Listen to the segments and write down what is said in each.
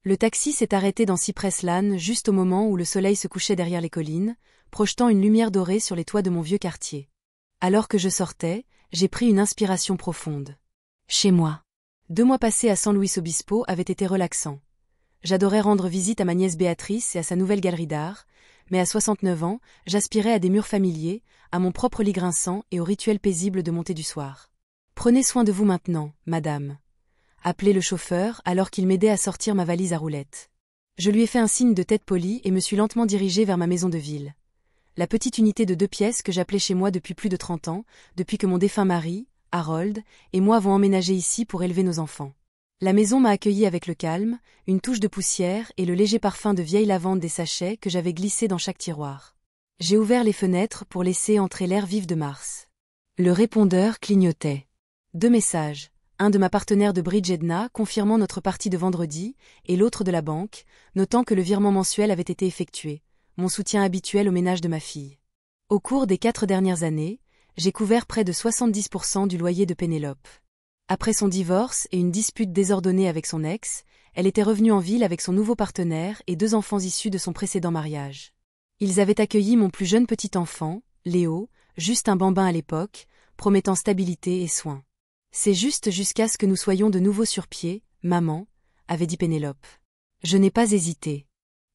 Le taxi s'est arrêté dans Cypress Lane juste au moment où le soleil se couchait derrière les collines, projetant une lumière dorée sur les toits de mon vieux quartier. Alors que je sortais, j'ai pris une inspiration profonde. Chez moi. 2 mois passés à San Luis Obispo avaient été relaxants. J'adorais rendre visite à ma nièce Béatrice et à sa nouvelle galerie d'art, mais à 69 ans, j'aspirais à des murs familiers, à mon propre lit grinçant et au rituel paisible de montée du soir. Prenez soin de vous maintenant, madame. Appelez le chauffeur alors qu'il m'aidait à sortir ma valise à roulettes. Je lui ai fait un signe de tête polie et me suis lentement dirigée vers ma maison de ville. La petite unité de 2 pièces que j'appelais chez moi depuis plus de 30 ans, depuis que mon défunt mari, Harold, et moi avons emménagé ici pour élever nos enfants. La maison m'a accueilli avec le calme, une touche de poussière et le léger parfum de vieille lavande des sachets que j'avais glissés dans chaque tiroir. J'ai ouvert les fenêtres pour laisser entrer l'air vif de mars. Le répondeur clignotait. 2 messages, un de ma partenaire de bridge Edna confirmant notre partie de vendredi et l'autre de la banque, notant que le virement mensuel avait été effectué, mon soutien habituel au ménage de ma fille. Au cours des 4 dernières années, j'ai couvert près de 70% du loyer de Pénélope. Après son divorce et une dispute désordonnée avec son ex, elle était revenue en ville avec son nouveau partenaire et 2 enfants issus de son précédent mariage. Ils avaient accueilli mon plus jeune petit enfant, Léo, juste un bambin à l'époque, promettant stabilité et soin. C'est juste jusqu'à ce que nous soyons de nouveau sur pied, maman, avait dit Pénélope. Je n'ai pas hésité.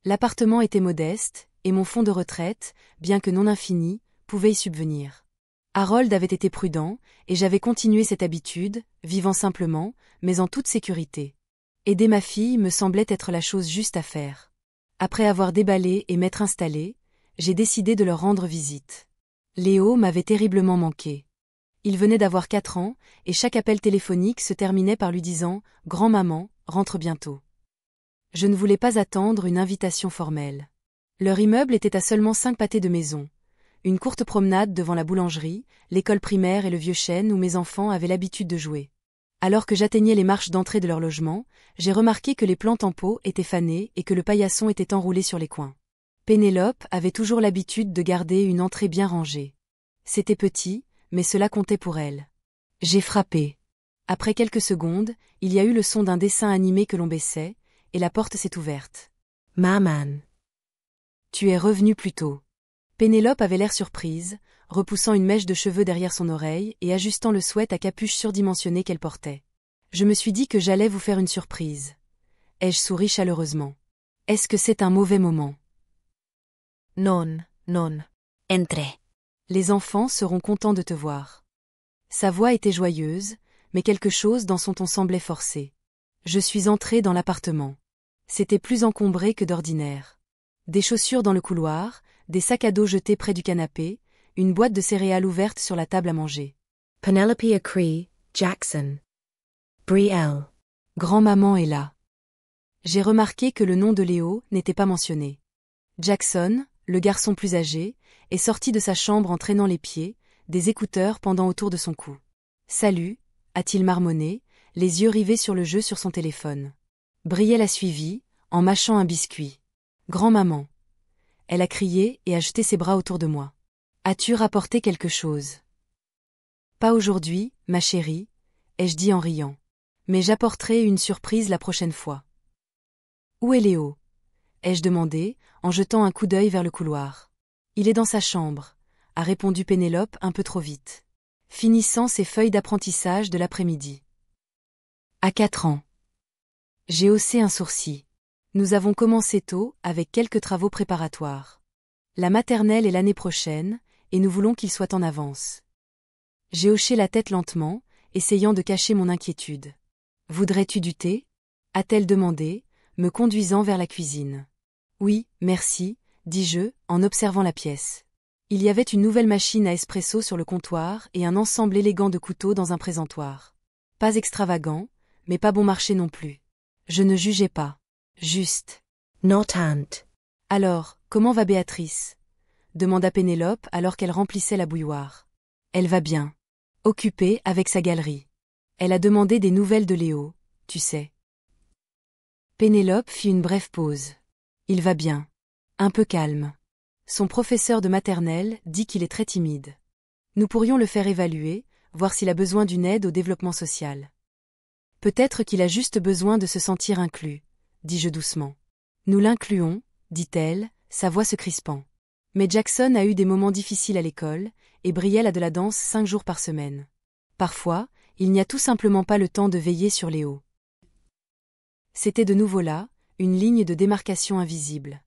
L'appartement était modeste, et mon fonds de retraite, bien que non infini, pouvait y subvenir. Harold avait été prudent, et j'avais continué cette habitude, vivant simplement, mais en toute sécurité. Aider ma fille me semblait être la chose juste à faire. Après avoir déballé et m'être installé, j'ai décidé de leur rendre visite. Léo m'avait terriblement manqué. Il venait d'avoir 4 ans, et chaque appel téléphonique se terminait par lui disant « Grand-maman, rentre bientôt ». Je ne voulais pas attendre une invitation formelle. Leur immeuble était à seulement 5 pâtés de maison. Une courte promenade devant la boulangerie, l'école primaire et le vieux chêne où mes enfants avaient l'habitude de jouer. Alors que j'atteignais les marches d'entrée de leur logement, j'ai remarqué que les plantes en pot étaient fanées et que le paillasson était enroulé sur les coins. Pénélope avait toujours l'habitude de garder une entrée bien rangée. C'était petit, mais cela comptait pour elle. J'ai frappé. Après quelques secondes, il y a eu le son d'un dessin animé que l'on baissait, et la porte s'est ouverte. « Maman. Tu es revenue plus tôt. » Pénélope avait l'air surprise, repoussant une mèche de cheveux derrière son oreille et ajustant le sweat à capuche surdimensionné qu'elle portait. Je me suis dit que j'allais vous faire une surprise. Ai-je souri chaleureusement. Est-ce que c'est un mauvais moment? Non, non. Entre. Les enfants seront contents de te voir. Sa voix était joyeuse, mais quelque chose dans son ton semblait forcé. Je suis entrée dans l'appartement. C'était plus encombré que d'ordinaire. Des chaussures dans le couloir, des sacs à dos jetés près du canapé, une boîte de céréales ouverte sur la table à manger. Penelope Acree, Jackson. Brielle. Grand-maman est là. J'ai remarqué que le nom de Léo n'était pas mentionné. Jackson, le garçon plus âgé, est sorti de sa chambre en traînant les pieds, des écouteurs pendant autour de son cou. « Salut », a-t-il marmonné, les yeux rivés sur le jeu sur son téléphone. Brielle a suivi, en mâchant un biscuit. « Grand-maman. » Elle a crié et a jeté ses bras autour de moi. « As-tu rapporté quelque chose ?»« Pas aujourd'hui, ma chérie, » ai-je dit en riant. « Mais j'apporterai une surprise la prochaine fois. »« Où est Léo ?» ai-je demandé, en jetant un coup d'œil vers le couloir. « Il est dans sa chambre », a répondu Pénélope un peu trop vite. Finissant ses feuilles d'apprentissage de l'après-midi. À 4 ans. J'ai haussé un sourcil. Nous avons commencé tôt, avec quelques travaux préparatoires. La maternelle est l'année prochaine, et nous voulons qu'il soit en avance. J'ai hoché la tête lentement, essayant de cacher mon inquiétude. « Voudrais-tu du thé ?» a-t-elle demandé, me conduisant vers la cuisine. « Oui, merci », dis-je, en observant la pièce. Il y avait une nouvelle machine à espresso sur le comptoir et un ensemble élégant de couteaux dans un présentoir. Pas extravagant, mais pas bon marché non plus. Je ne jugeais pas. Juste. Not aunt. Alors, comment va Béatrice? Demanda Pénélope alors qu'elle remplissait la bouilloire. Elle va bien. Occupée avec sa galerie. Elle a demandé des nouvelles de Léo, tu sais. Pénélope fit une brève pause. Il va bien. Un peu calme. Son professeur de maternelle dit qu'il est très timide. Nous pourrions le faire évaluer, voir s'il a besoin d'une aide au développement social. Peut-être qu'il a juste besoin de se sentir inclus, dis-je doucement. Nous l'incluons, dit-elle, sa voix se crispant. Mais Jackson a eu des moments difficiles à l'école, et Brielle a de la danse 5 jours par semaine. Parfois, il n'y a tout simplement pas le temps de veiller sur Léo. C'était de nouveau là, une ligne de démarcation invisible.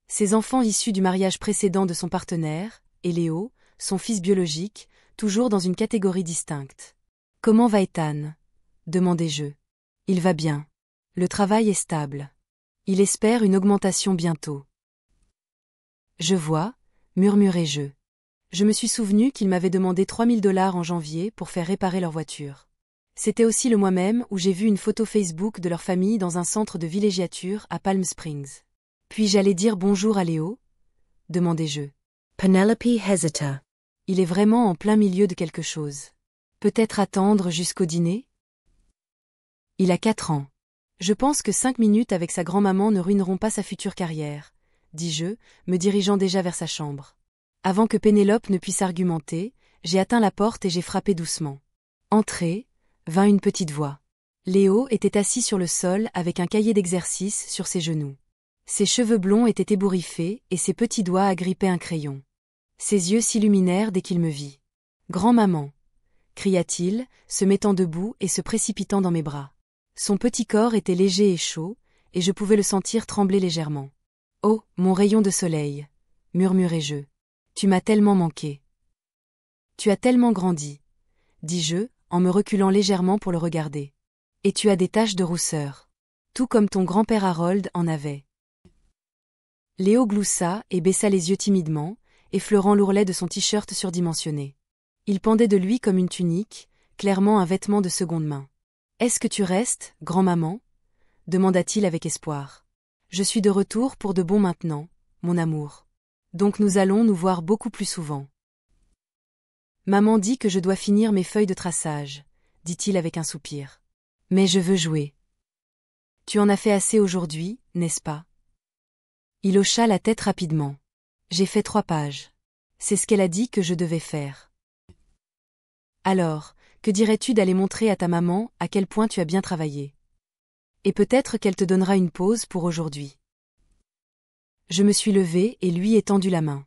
Ses enfants issus du mariage précédent de son partenaire, et Léo, son fils biologique, toujours dans une catégorie distincte. « Comment va Ethan ?» demandai-je. « Il va bien. Le travail est stable. Il espère une augmentation bientôt. » « Je vois, » murmurai-je. Je me suis souvenu qu'il m'avait demandé $3000 en janvier pour faire réparer leur voiture. C'était aussi le mois même où j'ai vu une photo Facebook de leur famille dans un centre de villégiature à Palm Springs. Puis-je aller dire bonjour à Léo ? demandai-je. Penelope hésita. Il est vraiment en plein milieu de quelque chose. Peut-être attendre jusqu'au dîner ? Il a 4 ans. Je pense que 5 minutes avec sa grand-maman ne ruineront pas sa future carrière, dis-je, me dirigeant déjà vers sa chambre. Avant que Pénélope ne puisse argumenter, j'ai atteint la porte et j'ai frappé doucement. « Entrez » vint une petite voix. Léo était assis sur le sol avec un cahier d'exercice sur ses genoux. Ses cheveux blonds étaient ébouriffés et ses petits doigts agrippaient un crayon. Ses yeux s'illuminèrent dès qu'il me vit. « Grand-maman » cria-t-il, se mettant debout et se précipitant dans mes bras. Son petit corps était léger et chaud, et je pouvais le sentir trembler légèrement. « Oh, mon rayon de soleil » murmurai-je. « Tu m'as tellement manqué. Tu as tellement grandi » dis-je, en me reculant légèrement pour le regarder. « Et tu as des taches de rousseur. Tout comme ton grand-père Harold en avait. » Léo gloussa et baissa les yeux timidement, effleurant l'ourlet de son t-shirt surdimensionné. Il pendait de lui comme une tunique, clairement un vêtement de seconde main. « Est-ce que tu restes, grand-maman » demanda-t-il avec espoir. « Je suis de retour pour de bon maintenant, mon amour. Donc nous allons nous voir beaucoup plus souvent. » Maman dit que je dois finir mes feuilles de traçage, dit-il avec un soupir. Mais je veux jouer. Tu en as fait assez aujourd'hui, n'est-ce pas ? Il hocha la tête rapidement. J'ai fait 3 pages. C'est ce qu'elle a dit que je devais faire. Alors, que dirais-tu d'aller montrer à ta maman à quel point tu as bien travaillé ? Et peut-être qu'elle te donnera une pause pour aujourd'hui. Je me suis levée et lui ai tendu la main.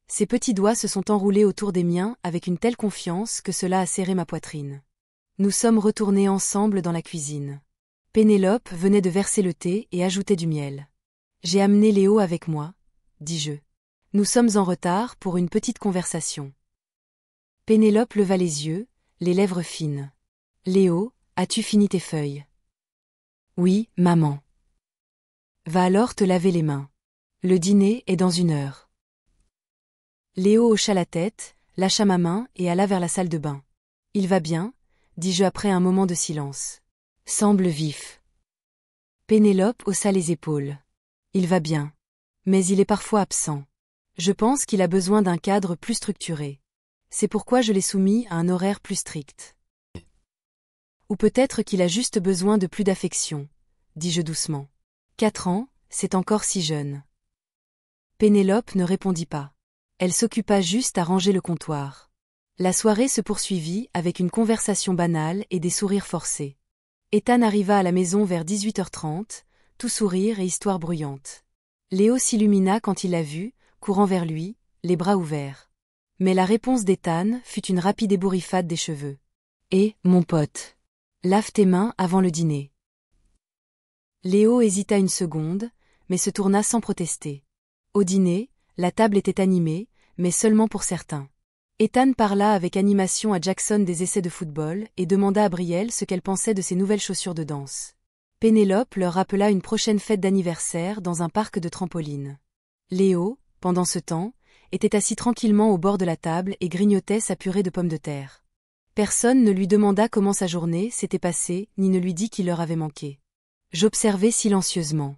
Ses petits doigts se sont enroulés autour des miens avec une telle confiance que cela a serré ma poitrine. Nous sommes retournés ensemble dans la cuisine. Pénélope venait de verser le thé et ajouter du miel. J'ai amené Léo avec moi, dis-je. Nous sommes en retard pour une petite conversation. Pénélope leva les yeux, les lèvres fines. Léo, as-tu fini tes feuilles ? Oui, maman. Va alors te laver les mains. Le dîner est dans 1 heure. Léo hocha la tête, lâcha ma main et alla vers la salle de bain. Il va bien, dis-je après un moment de silence. Semble vif. Pénélope haussa les épaules. Il va bien. Mais il est parfois absent. Je pense qu'il a besoin d'un cadre plus structuré. C'est pourquoi je l'ai soumis à un horaire plus strict. Ou peut-être qu'il a juste besoin de plus d'affection, dis-je doucement. 4 ans, c'est encore si jeune. Pénélope ne répondit pas. Elle s'occupa juste à ranger le comptoir. La soirée se poursuivit avec une conversation banale et des sourires forcés. Ethan arriva à la maison vers 18h30, tout sourire et histoire bruyante. Léo s'illumina quand il l'a vu, courant vers lui, les bras ouverts. Mais la réponse d'Ethan fut une rapide ébouriffade des cheveux. « Et, mon pote, lave tes mains avant le dîner. » Léo hésita une seconde, mais se tourna sans protester. Au dîner, la table était animée, mais seulement pour certains. Ethan parla avec animation à Jackson des essais de football et demanda à Brielle ce qu'elle pensait de ses nouvelles chaussures de danse. Pénélope leur rappela une prochaine fête d'anniversaire dans un parc de trampolines. Léo, pendant ce temps, était assis tranquillement au bord de la table et grignotait sa purée de pommes de terre. Personne ne lui demanda comment sa journée s'était passée ni ne lui dit qu'il leur avait manqué. J'observais silencieusement.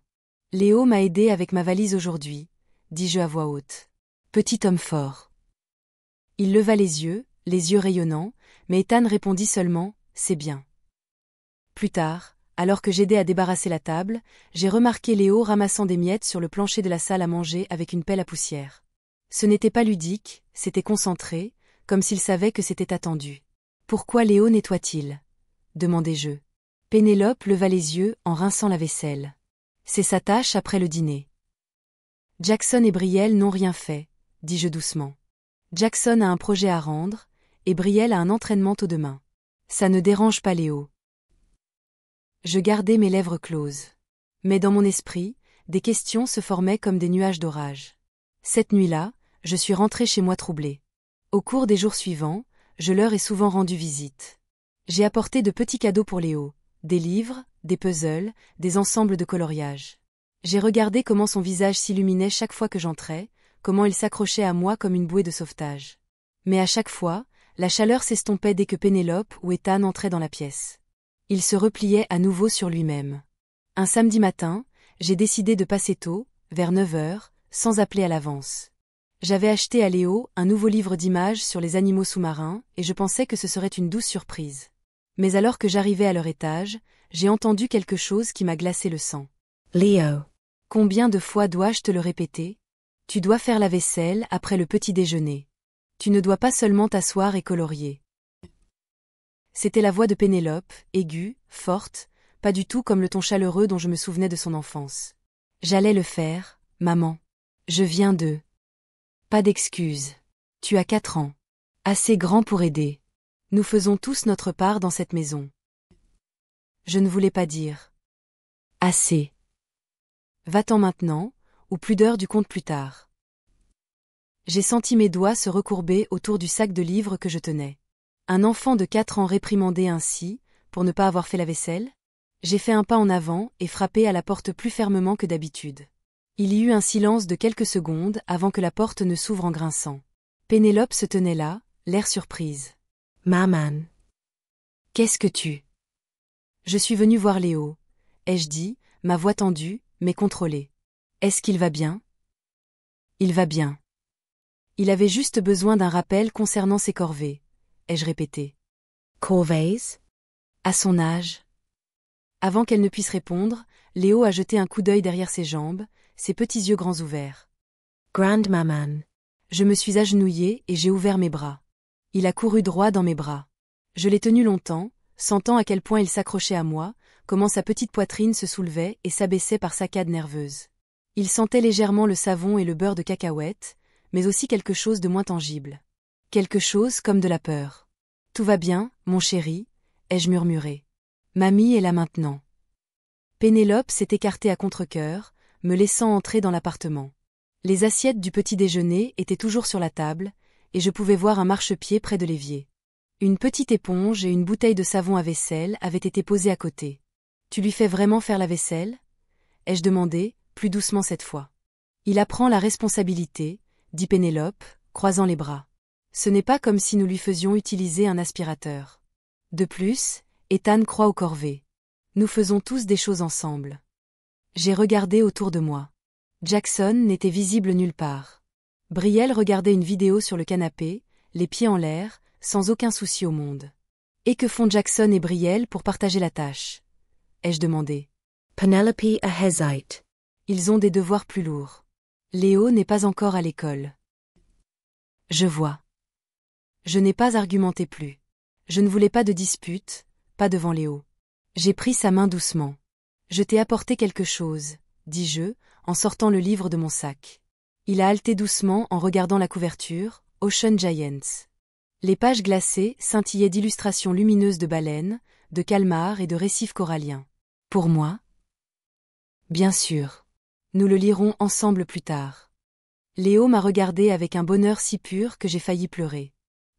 Léo m'a aidé avec ma valise aujourd'hui, dis-je à voix haute. Petit homme fort. Il leva les yeux rayonnants, mais Ethan répondit seulement « C'est bien ». Plus tard, alors que j'aidais à débarrasser la table, j'ai remarqué Léo ramassant des miettes sur le plancher de la salle à manger avec une pelle à poussière. Ce n'était pas ludique, c'était concentré, comme s'il savait que c'était attendu. « Pourquoi Léo nettoie-t-il » demandai-je. Pénélope leva les yeux en rinçant la vaisselle. « C'est sa tâche après le dîner. Jackson et Brielle n'ont rien fait, dis-je doucement. Jackson a un projet à rendre, et Brielle a un entraînement tôt demain. Ça ne dérange pas Léo. Je gardais mes lèvres closes. Mais dans mon esprit, des questions se formaient comme des nuages d'orage. Cette nuit-là, je suis rentrée chez moi troublée. Au cours des jours suivants, je leur ai souvent rendu visite. J'ai apporté de petits cadeaux pour Léo, des livres, des puzzles, des ensembles de coloriage. J'ai regardé comment son visage s'illuminait chaque fois que j'entrais, comment il s'accrochait à moi comme une bouée de sauvetage. Mais à chaque fois, la chaleur s'estompait dès que Pénélope ou Ethan entraient dans la pièce. Il se repliait à nouveau sur lui-même. Un samedi matin, j'ai décidé de passer tôt, vers 9 heures, sans appeler à l'avance. J'avais acheté à Léo un nouveau livre d'images sur les animaux sous-marins et je pensais que ce serait une douce surprise. Mais alors que j'arrivais à leur étage, j'ai entendu quelque chose qui m'a glacé le sang. Léo. Combien de fois dois-je te le répéter? Tu dois faire la vaisselle après le petit déjeuner. Tu ne dois pas seulement t'asseoir et colorier. C'était la voix de Pénélope, aiguë, forte, pas du tout comme le ton chaleureux dont je me souvenais de son enfance. J'allais le faire, maman. Je viens de... Pas d'excuses. Tu as 4 ans. Assez grand pour aider. Nous faisons tous notre part dans cette maison. Je ne voulais pas dire. Assez. Va-t'en maintenant, ou plus d'heures du compte plus tard. J'ai senti mes doigts se recourber autour du sac de livres que je tenais. Un enfant de 4 ans réprimandé ainsi, pour ne pas avoir fait la vaisselle? J'ai fait un pas en avant et frappé à la porte plus fermement que d'habitude. Il y eut un silence de quelques secondes avant que la porte ne s'ouvre en grinçant. Pénélope se tenait là, l'air surprise. Maman. Qu'est-ce que tu... Je suis venue voir Léo, ai-je dit, ma voix tendue, mais contrôlée. Est-ce qu'il va bien? Il va bien. Il avait juste besoin d'un rappel concernant ses corvées, ai-je répété. Corvées? À son âge. Avant qu'elle ne puisse répondre, Léo a jeté un coup d'œil derrière ses jambes, ses petits yeux grands ouverts. Grandmaman. Je me suis agenouillée et j'ai ouvert mes bras. Il a couru droit dans mes bras. Je l'ai tenu longtemps, sentant à quel point il s'accrochait à moi, comment sa petite poitrine se soulevait et s'abaissait par saccades nerveuses. Il sentait légèrement le savon et le beurre de cacahuète, mais aussi quelque chose de moins tangible. Quelque chose comme de la peur. Tout va bien, mon chéri, ai-je murmuré. Mamie est là maintenant. Pénélope s'est écartée à contre-cœur, me laissant entrer dans l'appartement. Les assiettes du petit déjeuner étaient toujours sur la table, et je pouvais voir un marchepied près de l'évier. Une petite éponge et une bouteille de savon à vaisselle avaient été posées à côté. Tu lui fais vraiment faire la vaisselle? Ai-je demandé, plus doucement cette fois. Il apprend la responsabilité, dit Pénélope, croisant les bras. Ce n'est pas comme si nous lui faisions utiliser un aspirateur. De plus, Ethan croit aux corvées. Nous faisons tous des choses ensemble. J'ai regardé autour de moi. Jackson n'était visible nulle part. Brielle regardait une vidéo sur le canapé, les pieds en l'air, sans aucun souci au monde. Et que font Jackson et Brielle pour partager la tâche? Ai-je demandé. Penelope a hesite. Ils ont des devoirs plus lourds. Léo n'est pas encore à l'école. Je vois. Je n'ai pas argumenté plus. Je ne voulais pas de dispute, pas devant Léo. J'ai pris sa main doucement. Je t'ai apporté quelque chose, dis-je, en sortant le livre de mon sac. Il a halté doucement en regardant la couverture, Ocean Giants. Les pages glacées scintillaient d'illustrations lumineuses de baleines, de calmars et de récifs coralliens. Pour moi? Bien sûr. Nous le lirons ensemble plus tard. Léo m'a regardé avec un bonheur si pur que j'ai failli pleurer.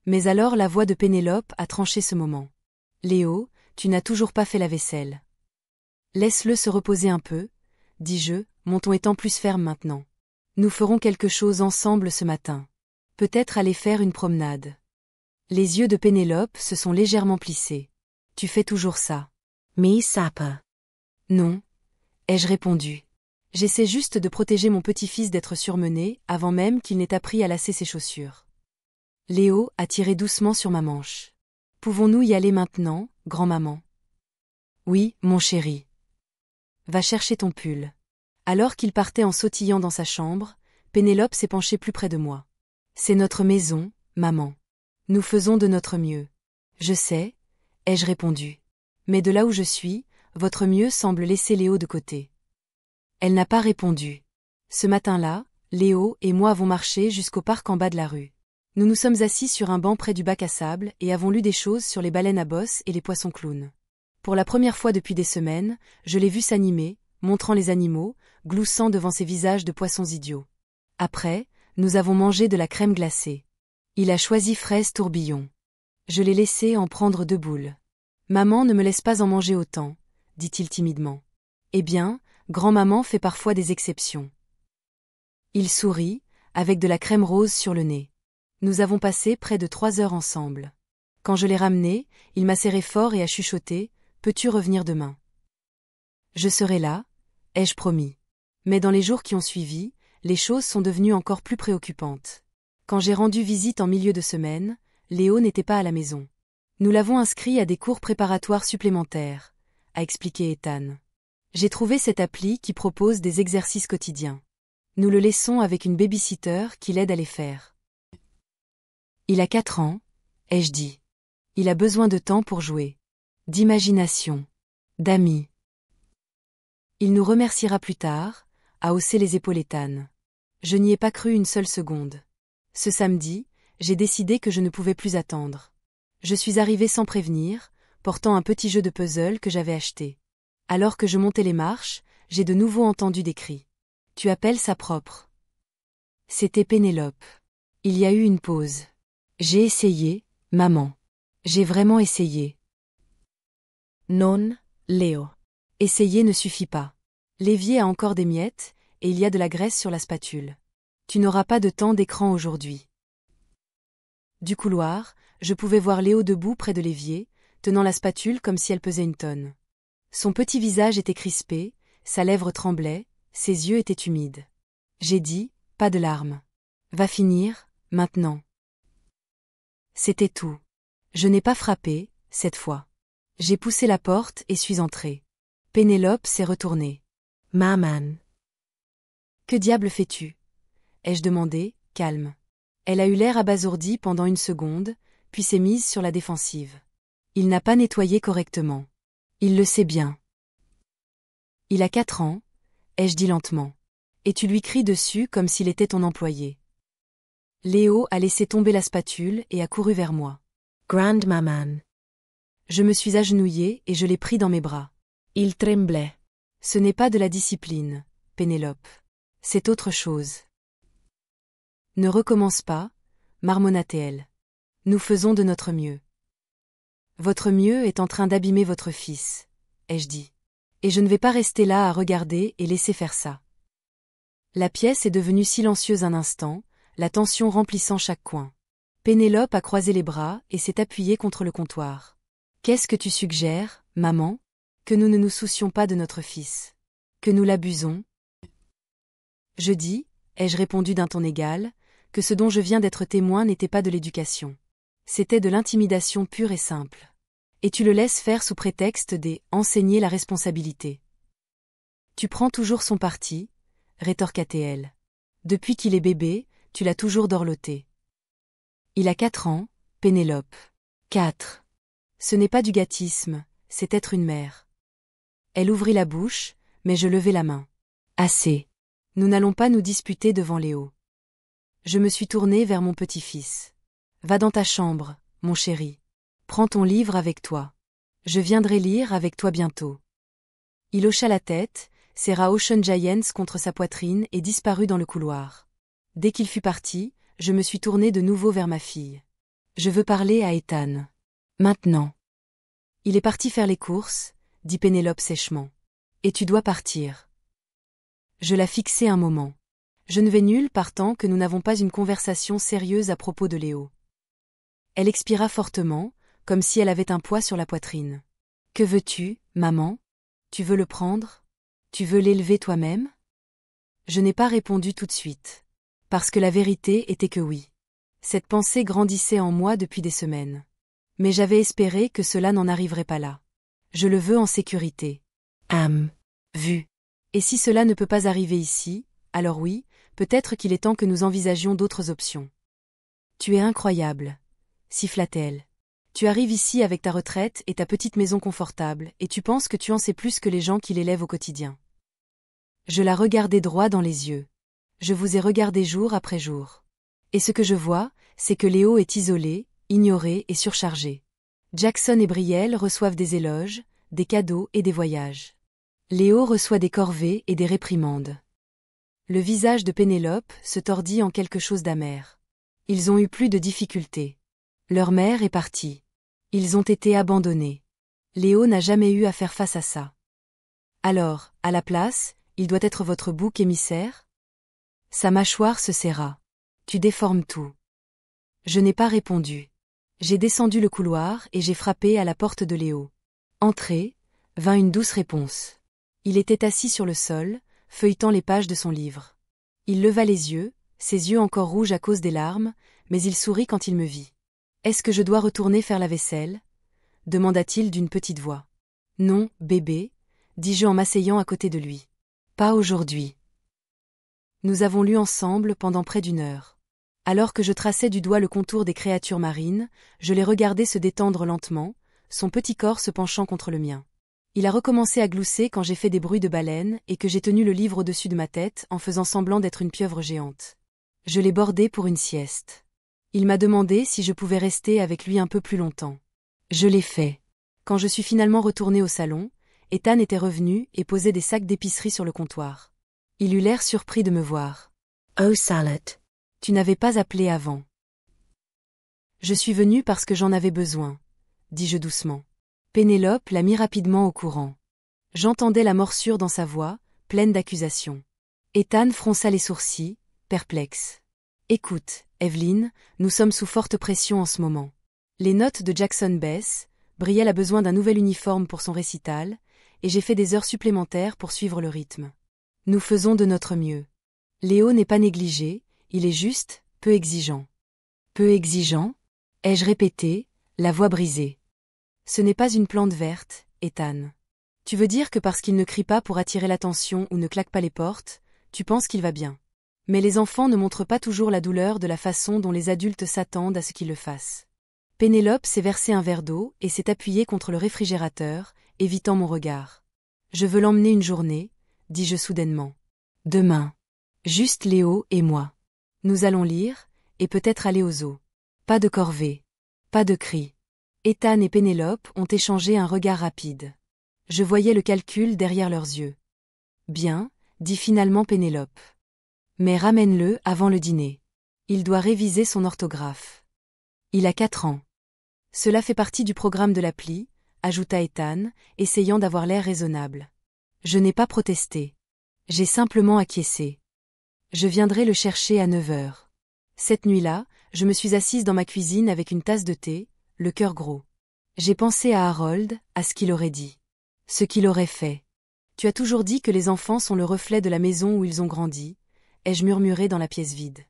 Mais alors la voix de Pénélope a tranché ce moment. Léo, tu n'as toujours pas fait la vaisselle. Laisse-le se reposer un peu, dis-je, mon ton étant plus ferme maintenant. Nous ferons quelque chose ensemble ce matin. Peut-être aller faire une promenade. Les yeux de Pénélope se sont légèrement plissés. Tu fais toujours ça. Me sapa. Non, ai-je répondu. J'essaie juste de protéger mon petit-fils d'être surmené avant même qu'il n'ait appris à lasser ses chaussures. Léo a tiré doucement sur ma manche. Pouvons-nous y aller maintenant, grand-maman? Oui, mon chéri. Va chercher ton pull. Alors qu'il partait en sautillant dans sa chambre, Pénélope s'est penchée plus près de moi. C'est notre maison, maman. Nous faisons de notre mieux. Je sais, ai-je répondu. Mais de là où je suis, votre mieux semble laisser Léo de côté. Elle n'a pas répondu. Ce matin-là, Léo et moi avons marché jusqu'au parc en bas de la rue. Nous nous sommes assis sur un banc près du bac à sable et avons lu des choses sur les baleines à bosse et les poissons clowns. Pour la première fois depuis des semaines, je l'ai vu s'animer, montrant les animaux, gloussant devant ses visages de poissons idiots. Après, nous avons mangé de la crème glacée. Il a choisi fraise tourbillon. Je l'ai laissé en prendre 2 boules. Maman ne me laisse pas en manger autant, dit-il timidement. Eh bien, grand-maman fait parfois des exceptions. Il sourit, avec de la crème rose sur le nez. Nous avons passé près de 3 heures ensemble. Quand je l'ai ramené, il m'a serré fort et a chuchoté « Peux-tu revenir demain ?» Je serai là, ai-je promis. Mais dans les jours qui ont suivi, les choses sont devenues encore plus préoccupantes. Quand j'ai rendu visite en milieu de semaine, Léo n'était pas à la maison. Nous l'avons inscrit à des cours préparatoires supplémentaires, a expliqué Ethan. J'ai trouvé cette appli qui propose des exercices quotidiens. Nous le laissons avec une baby-sitter qui l'aide à les faire. Il a 4 ans, ai-je dit. Il a besoin de temps pour jouer. D'imagination. D'amis. Il nous remerciera plus tard, a haussé les épaules Ethan. Je n'y ai pas cru une seule seconde. Ce samedi, j'ai décidé que je ne pouvais plus attendre. Je suis arrivée sans prévenir, portant un petit jeu de puzzle que j'avais acheté. Alors que je montais les marches, j'ai de nouveau entendu des cris. Tu appelles ça propre. C'était Pénélope. Il y a eu une pause. J'ai essayé, maman. J'ai vraiment essayé. Non, Léo. Essayer ne suffit pas. L'évier a encore des miettes, et il y a de la graisse sur la spatule. Tu n'auras pas de temps d'écran aujourd'hui. Du couloir, je pouvais voir Léo debout près de l'évier, tenant la spatule comme si elle pesait une tonne. Son petit visage était crispé, sa lèvre tremblait, ses yeux étaient humides. J'ai dit, pas de larmes. Va finir, maintenant. C'était tout. Je n'ai pas frappé, cette fois. J'ai poussé la porte et suis entrée. Pénélope s'est retournée. Maman. Que diable fais-tu ? Ai-je demandé, calme. Elle a eu l'air abasourdie pendant 1 seconde, puis s'est mise sur la défensive. Il n'a pas nettoyé correctement. Il le sait bien. Il a 4 ans, ai-je dit lentement. Et tu lui cries dessus comme s'il était ton employé. Léo a laissé tomber la spatule et a couru vers moi. Grandmaman. Je me suis agenouillée et je l'ai pris dans mes bras. Il tremblait. Ce n'est pas de la discipline, Pénélope. C'est autre chose. Ne recommence pas, marmonna-t-elle. Nous faisons de notre mieux. Votre mieux est en train d'abîmer votre fils, ai-je dit. Et je ne vais pas rester là à regarder et laisser faire ça. La pièce est devenue silencieuse un instant, la tension remplissant chaque coin. Pénélope a croisé les bras et s'est appuyée contre le comptoir. Qu'est-ce que tu suggères, maman ? Que nous ne nous soucions pas de notre fils. Que nous l'abusons ? Je dis, ai-je répondu d'un ton égal, que ce dont je viens d'être témoin n'était pas de l'éducation. C'était de l'intimidation pure et simple. Et tu le laisses faire sous prétexte enseigner la responsabilité. Tu prends toujours son parti, rétorqua-t-elle. Depuis qu'il est bébé, tu l'as toujours dorloté. Il a 4 ans, Pénélope. 4. Ce n'est pas du gâtisme, c'est être une mère. Elle ouvrit la bouche, mais je levai la main. Assez. Nous n'allons pas nous disputer devant Léo. Je me suis tournée vers mon petit-fils. Va dans ta chambre, mon chéri. Prends ton livre avec toi. Je viendrai lire avec toi bientôt. Il hocha la tête, serra Ocean Giants contre sa poitrine et disparut dans le couloir. Dès qu'il fut parti, je me suis tournée de nouveau vers ma fille. Je veux parler à Ethan. Maintenant. Il est parti faire les courses, dit Pénélope sèchement. Et tu dois partir. Je la fixai un moment. Je ne vais nulle part tant que nous n'avons pas une conversation sérieuse à propos de Léo. Elle expira fortement, comme si elle avait un poids sur la poitrine. Que veux-tu, maman ? Tu veux le prendre ? Tu veux l'élever toi-même ? Je n'ai pas répondu tout de suite. Parce que la vérité était que oui. Cette pensée grandissait en moi depuis des semaines. Mais j'avais espéré que cela n'en arriverait pas là. Je le veux en sécurité. Vu. Et si cela ne peut pas arriver ici, alors oui, peut-être qu'il est temps que nous envisagions d'autres options. Tu es incroyable, siffla-t-elle. Tu arrives ici avec ta retraite et ta petite maison confortable, et tu penses que tu en sais plus que les gens qui l'élèvent au quotidien. Je la regardai droit dans les yeux. Je vous ai regardé jour après jour. Et ce que je vois, c'est que Léo est isolé, ignoré et surchargé. Jackson et Brielle reçoivent des éloges, des cadeaux et des voyages. Léo reçoit des corvées et des réprimandes. Le visage de Pénélope se tordit en quelque chose d'amer. Ils ont eu plus de difficultés. Leur mère est partie. Ils ont été abandonnés. Léo n'a jamais eu à faire face à ça. Alors, à la place, il doit être votre bouc émissaire ? Sa mâchoire se serra. Tu déformes tout. Je n'ai pas répondu. J'ai descendu le couloir et j'ai frappé à la porte de Léo. Entrez, vint une douce réponse. Il était assis sur le sol, feuilletant les pages de son livre. Il leva les yeux, ses yeux encore rouges à cause des larmes, mais il sourit quand il me vit. « Est-ce que je dois retourner faire la vaisselle ?» demanda-t-il d'une petite voix. « Non, bébé, » dis-je en m'asseyant à côté de lui. « Pas aujourd'hui. » Nous avons lu ensemble pendant près d'une heure. Alors que je traçais du doigt le contour des créatures marines, je l'ai regardé se détendre lentement, son petit corps se penchant contre le mien. Il a recommencé à glousser quand j'ai fait des bruits de baleine et que j'ai tenu le livre au-dessus de ma tête en faisant semblant d'être une pieuvre géante. Je l'ai bordé pour une sieste. Il m'a demandé si je pouvais rester avec lui un peu plus longtemps. Je l'ai fait. Quand je suis finalement retournée au salon, Ethan était revenu et posait des sacs d'épicerie sur le comptoir. Il eut l'air surpris de me voir. « Oh salad. Tu n'avais pas appelé avant. » Je suis venue parce que j'en avais besoin, dis-je doucement. Pénélope l'a mis rapidement au courant. J'entendais la morsure dans sa voix, pleine d'accusation. Ethan fronça les sourcils, perplexe. « Écoute, Evelyn, nous sommes sous forte pression en ce moment. Les notes de Jackson baissent, Brielle a besoin d'un nouvel uniforme pour son récital, et j'ai fait des heures supplémentaires pour suivre le rythme. Nous faisons de notre mieux. Léo n'est pas négligé, il est juste, peu exigeant. » Peu exigeant ? Ai-je répété, la voix brisée. Ce n'est pas une plante verte, Ethan. Tu veux dire que parce qu'il ne crie pas pour attirer l'attention ou ne claque pas les portes, tu penses qu'il va bien. Mais les enfants ne montrent pas toujours la douleur de la façon dont les adultes s'attendent à ce qu'ils le fassent. Pénélope s'est versé un verre d'eau et s'est appuyée contre le réfrigérateur, évitant mon regard. Je veux l'emmener une journée, dis-je soudainement. Demain. Juste Léo et moi. Nous allons lire, et peut-être aller au zoo. Pas de corvée. Pas de cris. Ethan et Pénélope ont échangé un regard rapide. Je voyais le calcul derrière leurs yeux. Bien, dit finalement Pénélope. Mais ramène-le avant le dîner. Il doit réviser son orthographe. Il a 4 ans. Cela fait partie du programme de l'appli, ajouta Ethan, essayant d'avoir l'air raisonnable. Je n'ai pas protesté. J'ai simplement acquiescé. Je viendrai le chercher à 9 heures. Cette nuit-là, je me suis assise dans ma cuisine avec une tasse de thé, le cœur gros. J'ai pensé à Harold, à ce qu'il aurait dit. Ce qu'il aurait fait. Tu as toujours dit que les enfants sont le reflet de la maison où ils ont grandi, ai-je murmuré dans la pièce vide.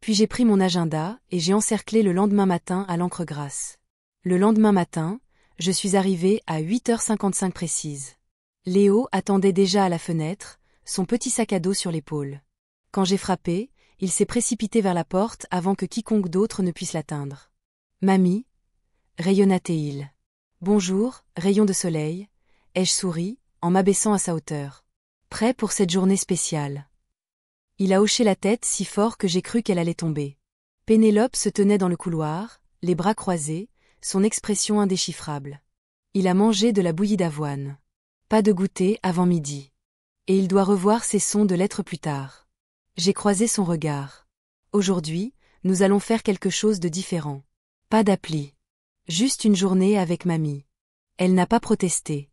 Puis j'ai pris mon agenda et j'ai encerclé le lendemain matin à l'encre grasse. Le lendemain matin, je suis arrivée à 8h55 précise. Léo attendait déjà à la fenêtre, son petit sac à dos sur l'épaule. Quand j'ai frappé, il s'est précipité vers la porte avant que quiconque d'autre ne puisse l'atteindre. « Mamie » rayonna-t-il. « Bonjour, rayon de soleil » ai-je souri, en m'abaissant à sa hauteur. Prêt pour cette journée spéciale. Il a hoché la tête si fort que j'ai cru qu'elle allait tomber. Pénélope se tenait dans le couloir, les bras croisés, son expression indéchiffrable. Il a mangé de la bouillie d'avoine. Pas de goûter avant midi. Et il doit revoir ses sons de lettres plus tard. J'ai croisé son regard. Aujourd'hui, nous allons faire quelque chose de différent. Pas d'appli. Juste une journée avec mamie. Elle n'a pas protesté.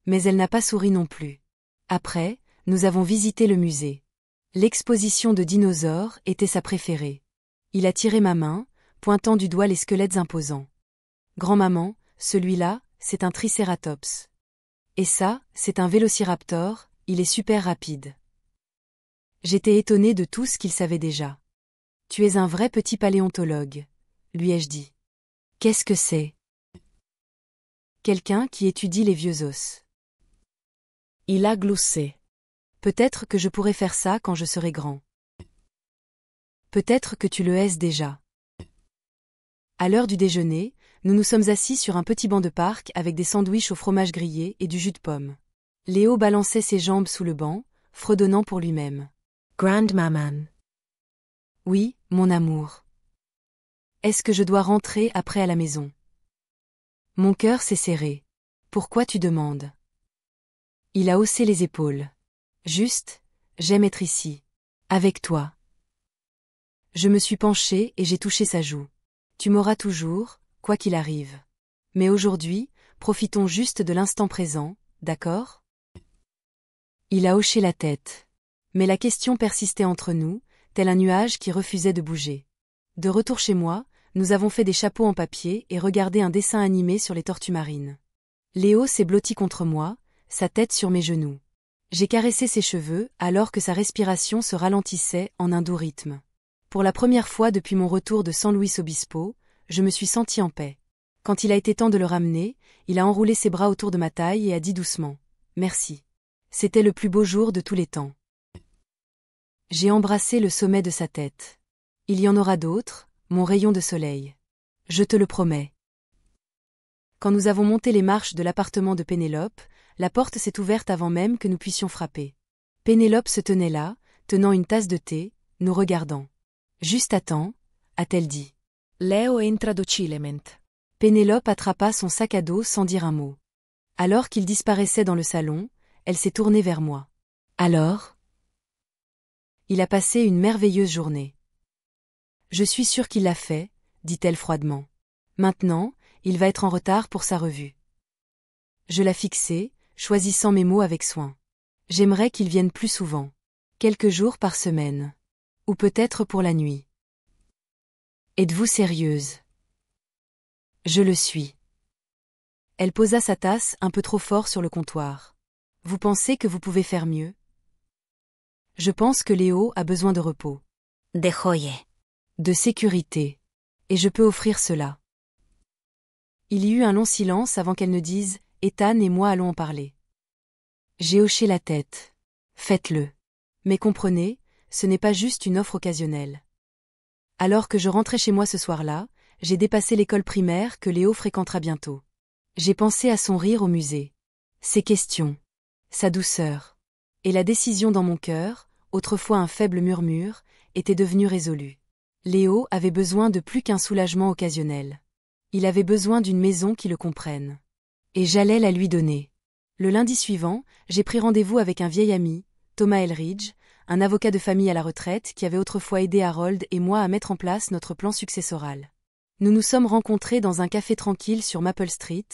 Mais elle n'a pas souri non plus. Après, nous avons visité le musée. L'exposition de dinosaures était sa préférée. Il a tiré ma main, pointant du doigt les squelettes imposants. Grand-maman, celui-là, c'est un tricératops. Et ça, c'est un vélociraptor, il est super rapide. J'étais étonnée de tout ce qu'il savait déjà. Tu es un vrai petit paléontologue, lui ai-je dit. Qu'est-ce que c'est ? Quelqu'un qui étudie les vieux os. Il a gloussé. Peut-être que je pourrais faire ça quand je serai grand. Peut-être que tu le haises déjà. À l'heure du déjeuner, nous nous sommes assis sur un petit banc de parc avec des sandwichs au fromage grillé et du jus de pomme. Léo balançait ses jambes sous le banc, fredonnant pour lui-même. Grandmaman. Oui, mon amour. Est-ce que je dois rentrer après à la maison? Mon cœur s'est serré. Pourquoi tu demandes? Il a haussé les épaules. Juste, j'aime être ici. Avec toi. Je me suis penchée et j'ai touché sa joue. Tu m'auras toujours, quoi qu'il arrive. Mais aujourd'hui, profitons juste de l'instant présent, d'accord? Il a hoché la tête. Mais la question persistait entre nous, tel un nuage qui refusait de bouger. De retour chez moi, nous avons fait des chapeaux en papier et regardé un dessin animé sur les tortues marines. Léo s'est blotti contre moi, sa tête sur mes genoux. J'ai caressé ses cheveux alors que sa respiration se ralentissait en un doux rythme. Pour la première fois depuis mon retour de San Luis Obispo, je me suis sentie en paix. Quand il a été temps de le ramener, il a enroulé ses bras autour de ma taille et a dit doucement « Merci ». C'était le plus beau jour de tous les temps. J'ai embrassé le sommet de sa tête. Il y en aura d'autres, mon rayon de soleil. Je te le promets. Quand nous avons monté les marches de l'appartement de Pénélope, la porte s'est ouverte avant même que nous puissions frapper. Pénélope se tenait là, tenant une tasse de thé, nous regardant. Juste à temps, a-t-elle dit. Leo entra docilement. Pénélope attrapa son sac à dos sans dire un mot. Alors qu'il disparaissait dans le salon, elle s'est tournée vers moi. Alors? Il a passé une merveilleuse journée. Je suis sûre qu'il l'a fait, dit-elle froidement. Maintenant, il va être en retard pour sa revue. Je la fixai, choisissant mes mots avec soin. J'aimerais qu'il vienne plus souvent. Quelques jours par semaine. Ou peut-être pour la nuit. Êtes-vous sérieuse? Je le suis. Elle posa sa tasse un peu trop fort sur le comptoir. Vous pensez que vous pouvez faire mieux? Je pense que Léo a besoin de repos. De joie. De sécurité. Et je peux offrir cela. Il y eut un long silence avant qu'elle ne dise « Ethan et moi allons en parler ». J'ai hoché la tête. Faites-le. Mais comprenez, ce n'est pas juste une offre occasionnelle. Alors que je rentrais chez moi ce soir-là, j'ai dépassé l'école primaire que Léo fréquentera bientôt. J'ai pensé à son rire au musée. Ses questions. Sa douceur. Et la décision dans mon cœur, autrefois un faible murmure, était devenue résolue. Léo avait besoin de plus qu'un soulagement occasionnel. Il avait besoin d'une maison qui le comprenne. Et j'allais la lui donner. Le lundi suivant, j'ai pris rendez-vous avec un vieil ami, Thomas Elridge, un avocat de famille à la retraite qui avait autrefois aidé Harold et moi à mettre en place notre plan successoral. Nous nous sommes rencontrés dans un café tranquille sur Maple Street,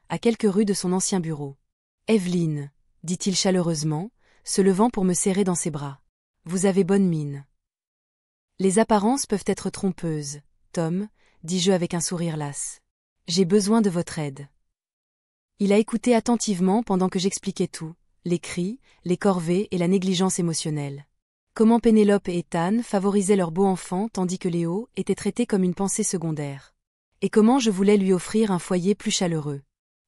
à quelques rues de son ancien bureau. « Evelyn », dit-il chaleureusement, se levant pour me serrer dans ses bras. « Vous avez bonne mine. » Les apparences peuvent être trompeuses, Tom, dis-je avec un sourire las. J'ai besoin de votre aide. Il a écouté attentivement pendant que j'expliquais tout, les cris, les corvées et la négligence émotionnelle. Comment Pénélope et Ethan favorisaient leur beau enfant tandis que Léo était traité comme une pensée secondaire. Et comment je voulais lui offrir un foyer plus chaleureux.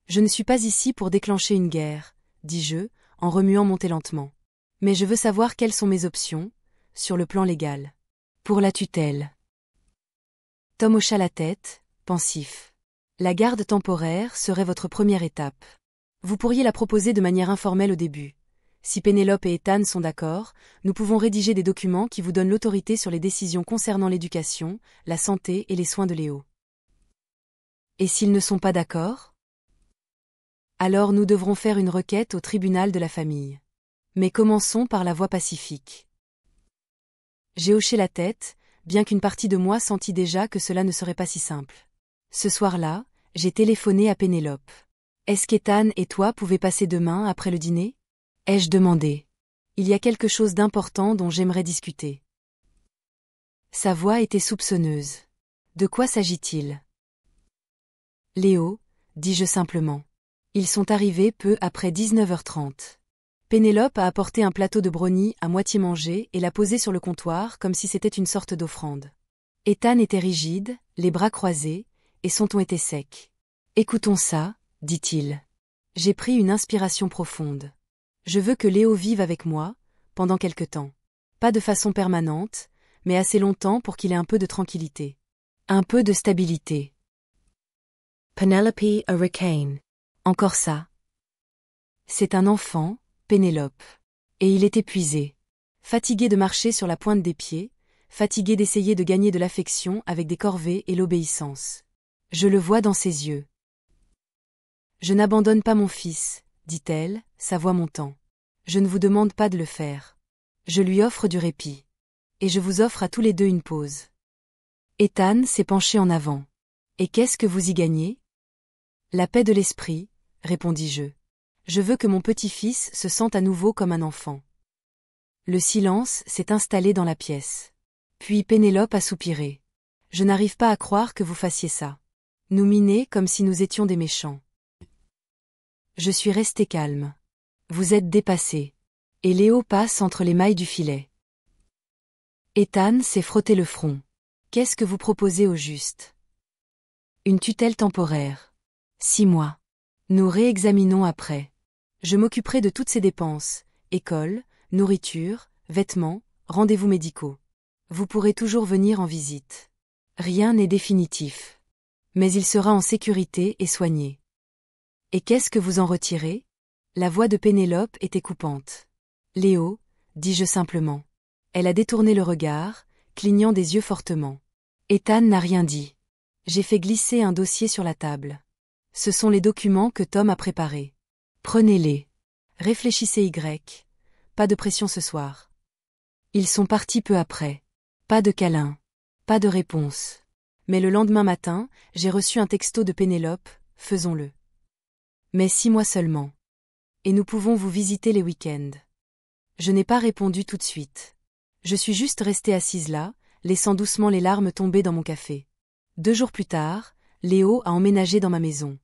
Je ne suis pas ici pour déclencher une guerre, dis-je, en remuant mon thé lentement. Mais je veux savoir quelles sont mes options, sur le plan légal. Pour la tutelle. Tom hocha la tête, pensif. La garde temporaire serait votre première étape. Vous pourriez la proposer de manière informelle au début. Si Pénélope et Ethan sont d'accord, nous pouvons rédiger des documents qui vous donnent l'autorité sur les décisions concernant l'éducation, la santé et les soins de Léo. Et s'ils ne sont pas d'accord? Alors nous devrons faire une requête au tribunal de la famille. Mais commençons par la voie pacifique. J'ai hoché la tête, bien qu'une partie de moi sentit déjà que cela ne serait pas si simple. Ce soir-là, j'ai téléphoné à Pénélope. Est-ce qu'Ethan et toi pouvez passer demain après le dîner? Ai-je demandé. Il y a quelque chose d'important dont j'aimerais discuter. Sa voix était soupçonneuse. De quoi s'agit-il? Léo, dis-je simplement. Ils sont arrivés peu après 19h30. Pénélope a apporté un plateau de brownie à moitié mangé et l'a posé sur le comptoir comme si c'était une sorte d'offrande. Ethan était rigide, les bras croisés, et son ton était sec. « Écoutons ça », dit-il. J'ai pris une inspiration profonde. Je veux que Léo vive avec moi, pendant quelque temps. Pas de façon permanente, mais assez longtemps pour qu'il ait un peu de tranquillité. Un peu de stabilité. Penelope Hurricane. Encore ça. C'est un enfant, Pénélope. Et il est épuisé. Fatigué de marcher sur la pointe des pieds, fatigué d'essayer de gagner de l'affection avec des corvées et l'obéissance. Je le vois dans ses yeux. Je n'abandonne pas mon fils, dit-elle, sa voix montant. Je ne vous demande pas de le faire. Je lui offre du répit. Et je vous offre à tous les deux une pause. Ethan s'est penché en avant. Et qu'est-ce que vous y gagnez? La paix de l'esprit, répondis-je. Je veux que mon petit-fils se sente à nouveau comme un enfant. Le silence s'est installé dans la pièce. Puis Pénélope a soupiré. Je n'arrive pas à croire que vous fassiez ça. Nous miner comme si nous étions des méchants. Je suis resté calme. Vous êtes dépassé. Et Léo passe entre les mailles du filet. Ethan s'est frotté le front. Qu'est-ce que vous proposez au juste? Une tutelle temporaire. 6 mois. Nous réexaminons après. Je m'occuperai de toutes ces dépenses, école, nourriture, vêtements, rendez-vous médicaux. Vous pourrez toujours venir en visite. Rien n'est définitif. Mais il sera en sécurité et soigné. Et qu'est-ce que vous en retirez? La voix de Pénélope était coupante. Léo, dis-je simplement. Elle a détourné le regard, clignant des yeux fortement. Ethan n'a rien dit. J'ai fait glisser un dossier sur la table. Ce sont les documents que Tom a préparés. Prenez-les. Réfléchissez Y. Pas de pression ce soir. Ils sont partis peu après. Pas de câlin. Pas de réponse. Mais le lendemain matin, j'ai reçu un texto de Pénélope, faisons-le. Mais 6 mois seulement. Et nous pouvons vous visiter les week-ends. Je n'ai pas répondu tout de suite. Je suis juste restée assise là, laissant doucement les larmes tomber dans mon café. 2 jours plus tard, Léo a emménagé dans ma maison.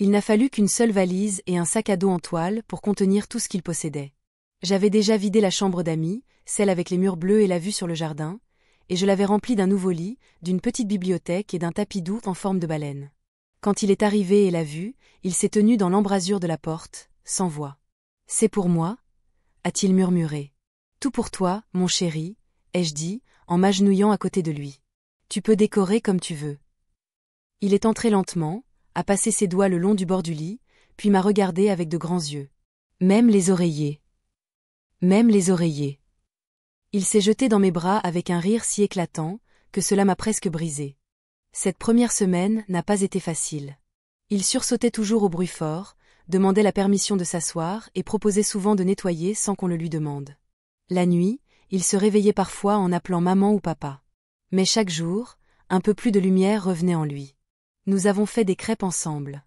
Il n'a fallu qu'une seule valise et un sac à dos en toile pour contenir tout ce qu'il possédait. J'avais déjà vidé la chambre d'amis, celle avec les murs bleus et la vue sur le jardin, et je l'avais remplie d'un nouveau lit, d'une petite bibliothèque et d'un tapis doux en forme de baleine. Quand il est arrivé et l'a vu, il s'est tenu dans l'embrasure de la porte, sans voix. « C'est pour moi » a-t-il murmuré. « Tout pour toi, mon chéri » ai-je dit, en m'agenouillant à côté de lui. « Tu peux décorer comme tu veux. » Il est entré lentement, a passé ses doigts le long du bord du lit, puis m'a regardé avec de grands yeux. Même les oreillers. Même les oreillers. Il s'est jeté dans mes bras avec un rire si éclatant, que cela m'a presque brisé. Cette première semaine n'a pas été facile. Il sursautait toujours au bruit fort, demandait la permission de s'asseoir et proposait souvent de nettoyer sans qu'on le lui demande. La nuit, il se réveillait parfois en appelant maman ou papa. Mais chaque jour, un peu plus de lumière revenait en lui. Nous avons fait des crêpes ensemble.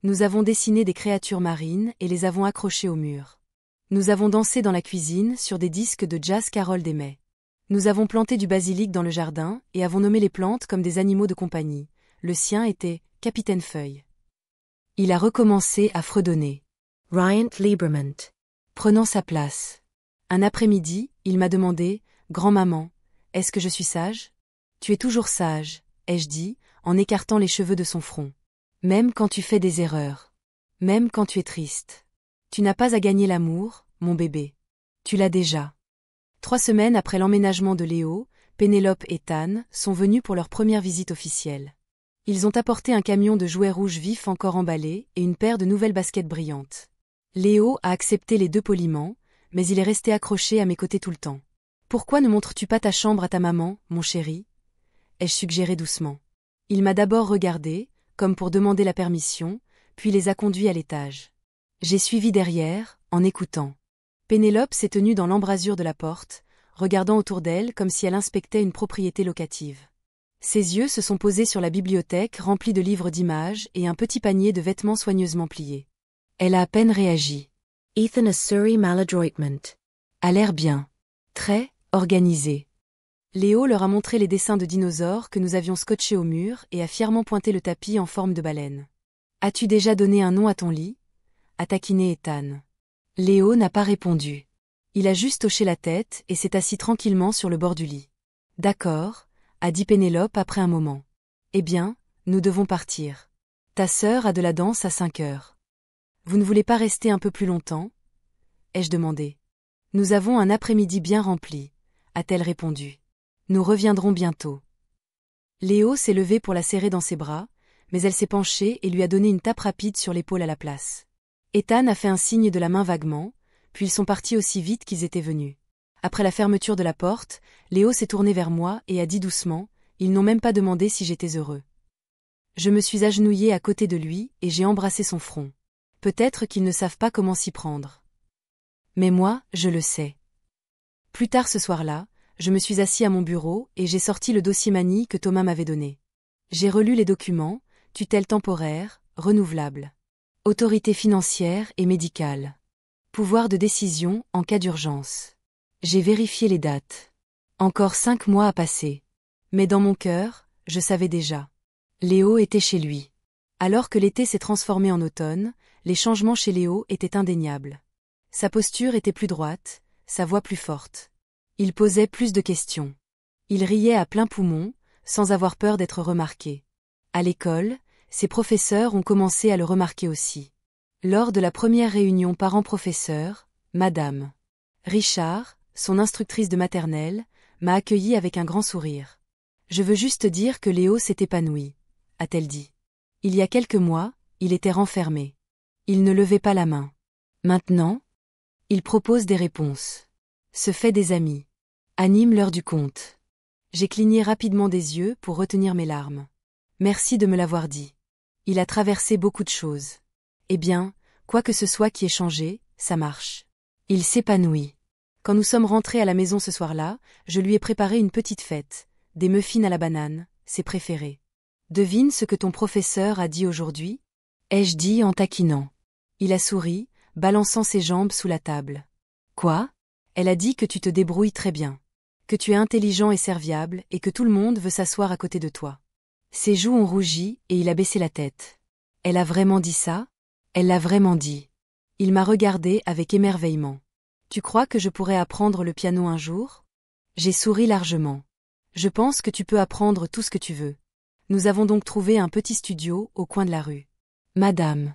Nous avons dessiné des créatures marines et les avons accrochées au mur. Nous avons dansé dans la cuisine sur des disques de jazz Carole Demet. Nous avons planté du basilic dans le jardin et avons nommé les plantes comme des animaux de compagnie. Le sien était Capitaine Feuille. Il a recommencé à fredonner. Ryan Lieberman. Prenant sa place. Un après-midi, il m'a demandé « Grand-maman, est-ce que je suis sage ?»« Tu es toujours sage » ai-je dit, en écartant les cheveux de son front. « Même quand tu fais des erreurs. Même quand tu es triste. Tu n'as pas à gagner l'amour, mon bébé. Tu l'as déjà. » 3 semaines après l'emménagement de Léo, Pénélope et Ethan sont venus pour leur première visite officielle. Ils ont apporté un camion de jouets rouges vifs encore emballés et une paire de nouvelles baskets brillantes. Léo a accepté les 2 poliment, mais il est resté accroché à mes côtés tout le temps. « Pourquoi ne montres-tu pas ta chambre à ta maman, mon chéri ?» ai-je suggéré doucement. Il m'a d'abord regardé, comme pour demander la permission, puis les a conduits à l'étage. J'ai suivi derrière, en écoutant. Pénélope s'est tenue dans l'embrasure de la porte, regardant autour d'elle comme si elle inspectait une propriété locative. Ses yeux se sont posés sur la bibliothèque remplie de livres d'images et un petit panier de vêtements soigneusement pliés. Elle a à peine réagi. Ethan a Surrey maladroitment. A l'air bien. Très organisé. Léo leur a montré les dessins de dinosaures que nous avions scotchés au mur et a fièrement pointé le tapis en forme de baleine. « As-tu déjà donné un nom à ton lit ?» a taquiné Ethan. Léo n'a pas répondu. Il a juste hoché la tête et s'est assis tranquillement sur le bord du lit. « D'accord, » a dit Pénélope après un moment. « Eh bien, nous devons partir. Ta sœur a de la danse à 5 heures. Vous ne voulez pas rester un peu plus longtemps ?» ai-je demandé. « Nous avons un après-midi bien rempli, » a-t-elle répondu. « Nous reviendrons bientôt. » Léo s'est levé pour la serrer dans ses bras, mais elle s'est penchée et lui a donné une tape rapide sur l'épaule à la place. Ethan a fait un signe de la main vaguement, puis ils sont partis aussi vite qu'ils étaient venus. Après la fermeture de la porte, Léo s'est tourné vers moi et a dit doucement, « Ils n'ont même pas demandé si j'étais heureux. » Je me suis agenouillée à côté de lui et j'ai embrassé son front. Peut-être qu'ils ne savent pas comment s'y prendre. Mais moi, je le sais. Plus tard ce soir-là, je me suis assis à mon bureau et j'ai sorti le dossier Mani que Thomas m'avait donné. J'ai relu les documents, tutelle temporaire, renouvelable. Autorité financière et médicale. Pouvoir de décision en cas d'urgence. J'ai vérifié les dates. Encore 5 mois à passer. Mais dans mon cœur, je savais déjà. Léo était chez lui. Alors que l'été s'est transformé en automne, les changements chez Léo étaient indéniables. Sa posture était plus droite, sa voix plus forte. Il posait plus de questions. Il riait à plein poumon, sans avoir peur d'être remarqué. À l'école, ses professeurs ont commencé à le remarquer aussi. Lors de la première réunion parents-professeurs, Madame Richard, son instructrice de maternelle, m'a accueilli avec un grand sourire. « Je veux juste dire que Léo s'est épanoui », a-t-elle dit. Il y a quelques mois, il était renfermé. Il ne levait pas la main. Maintenant, il propose des réponses. Se fait des amis. Anime l'heure du conte. J'ai cligné rapidement des yeux pour retenir mes larmes. Merci de me l'avoir dit. Il a traversé beaucoup de choses. Eh bien, quoi que ce soit qui ait changé, ça marche. Il s'épanouit. Quand nous sommes rentrés à la maison ce soir-là, je lui ai préparé une petite fête, des muffins à la banane, ses préférés. Devine ce que ton professeur a dit aujourd'hui ? Ai-je dit en taquinant. Il a souri, balançant ses jambes sous la table. Quoi ? Elle a dit que tu te débrouilles très bien. Que tu es intelligent et serviable et que tout le monde veut s'asseoir à côté de toi. Ses joues ont rougi et il a baissé la tête. Elle a vraiment dit ça ? Elle l'a vraiment dit. Il m'a regardé avec émerveillement. Tu crois que je pourrais apprendre le piano un jour ? J'ai souri largement. Je pense que tu peux apprendre tout ce que tu veux. Nous avons donc trouvé un petit studio au coin de la rue. Madame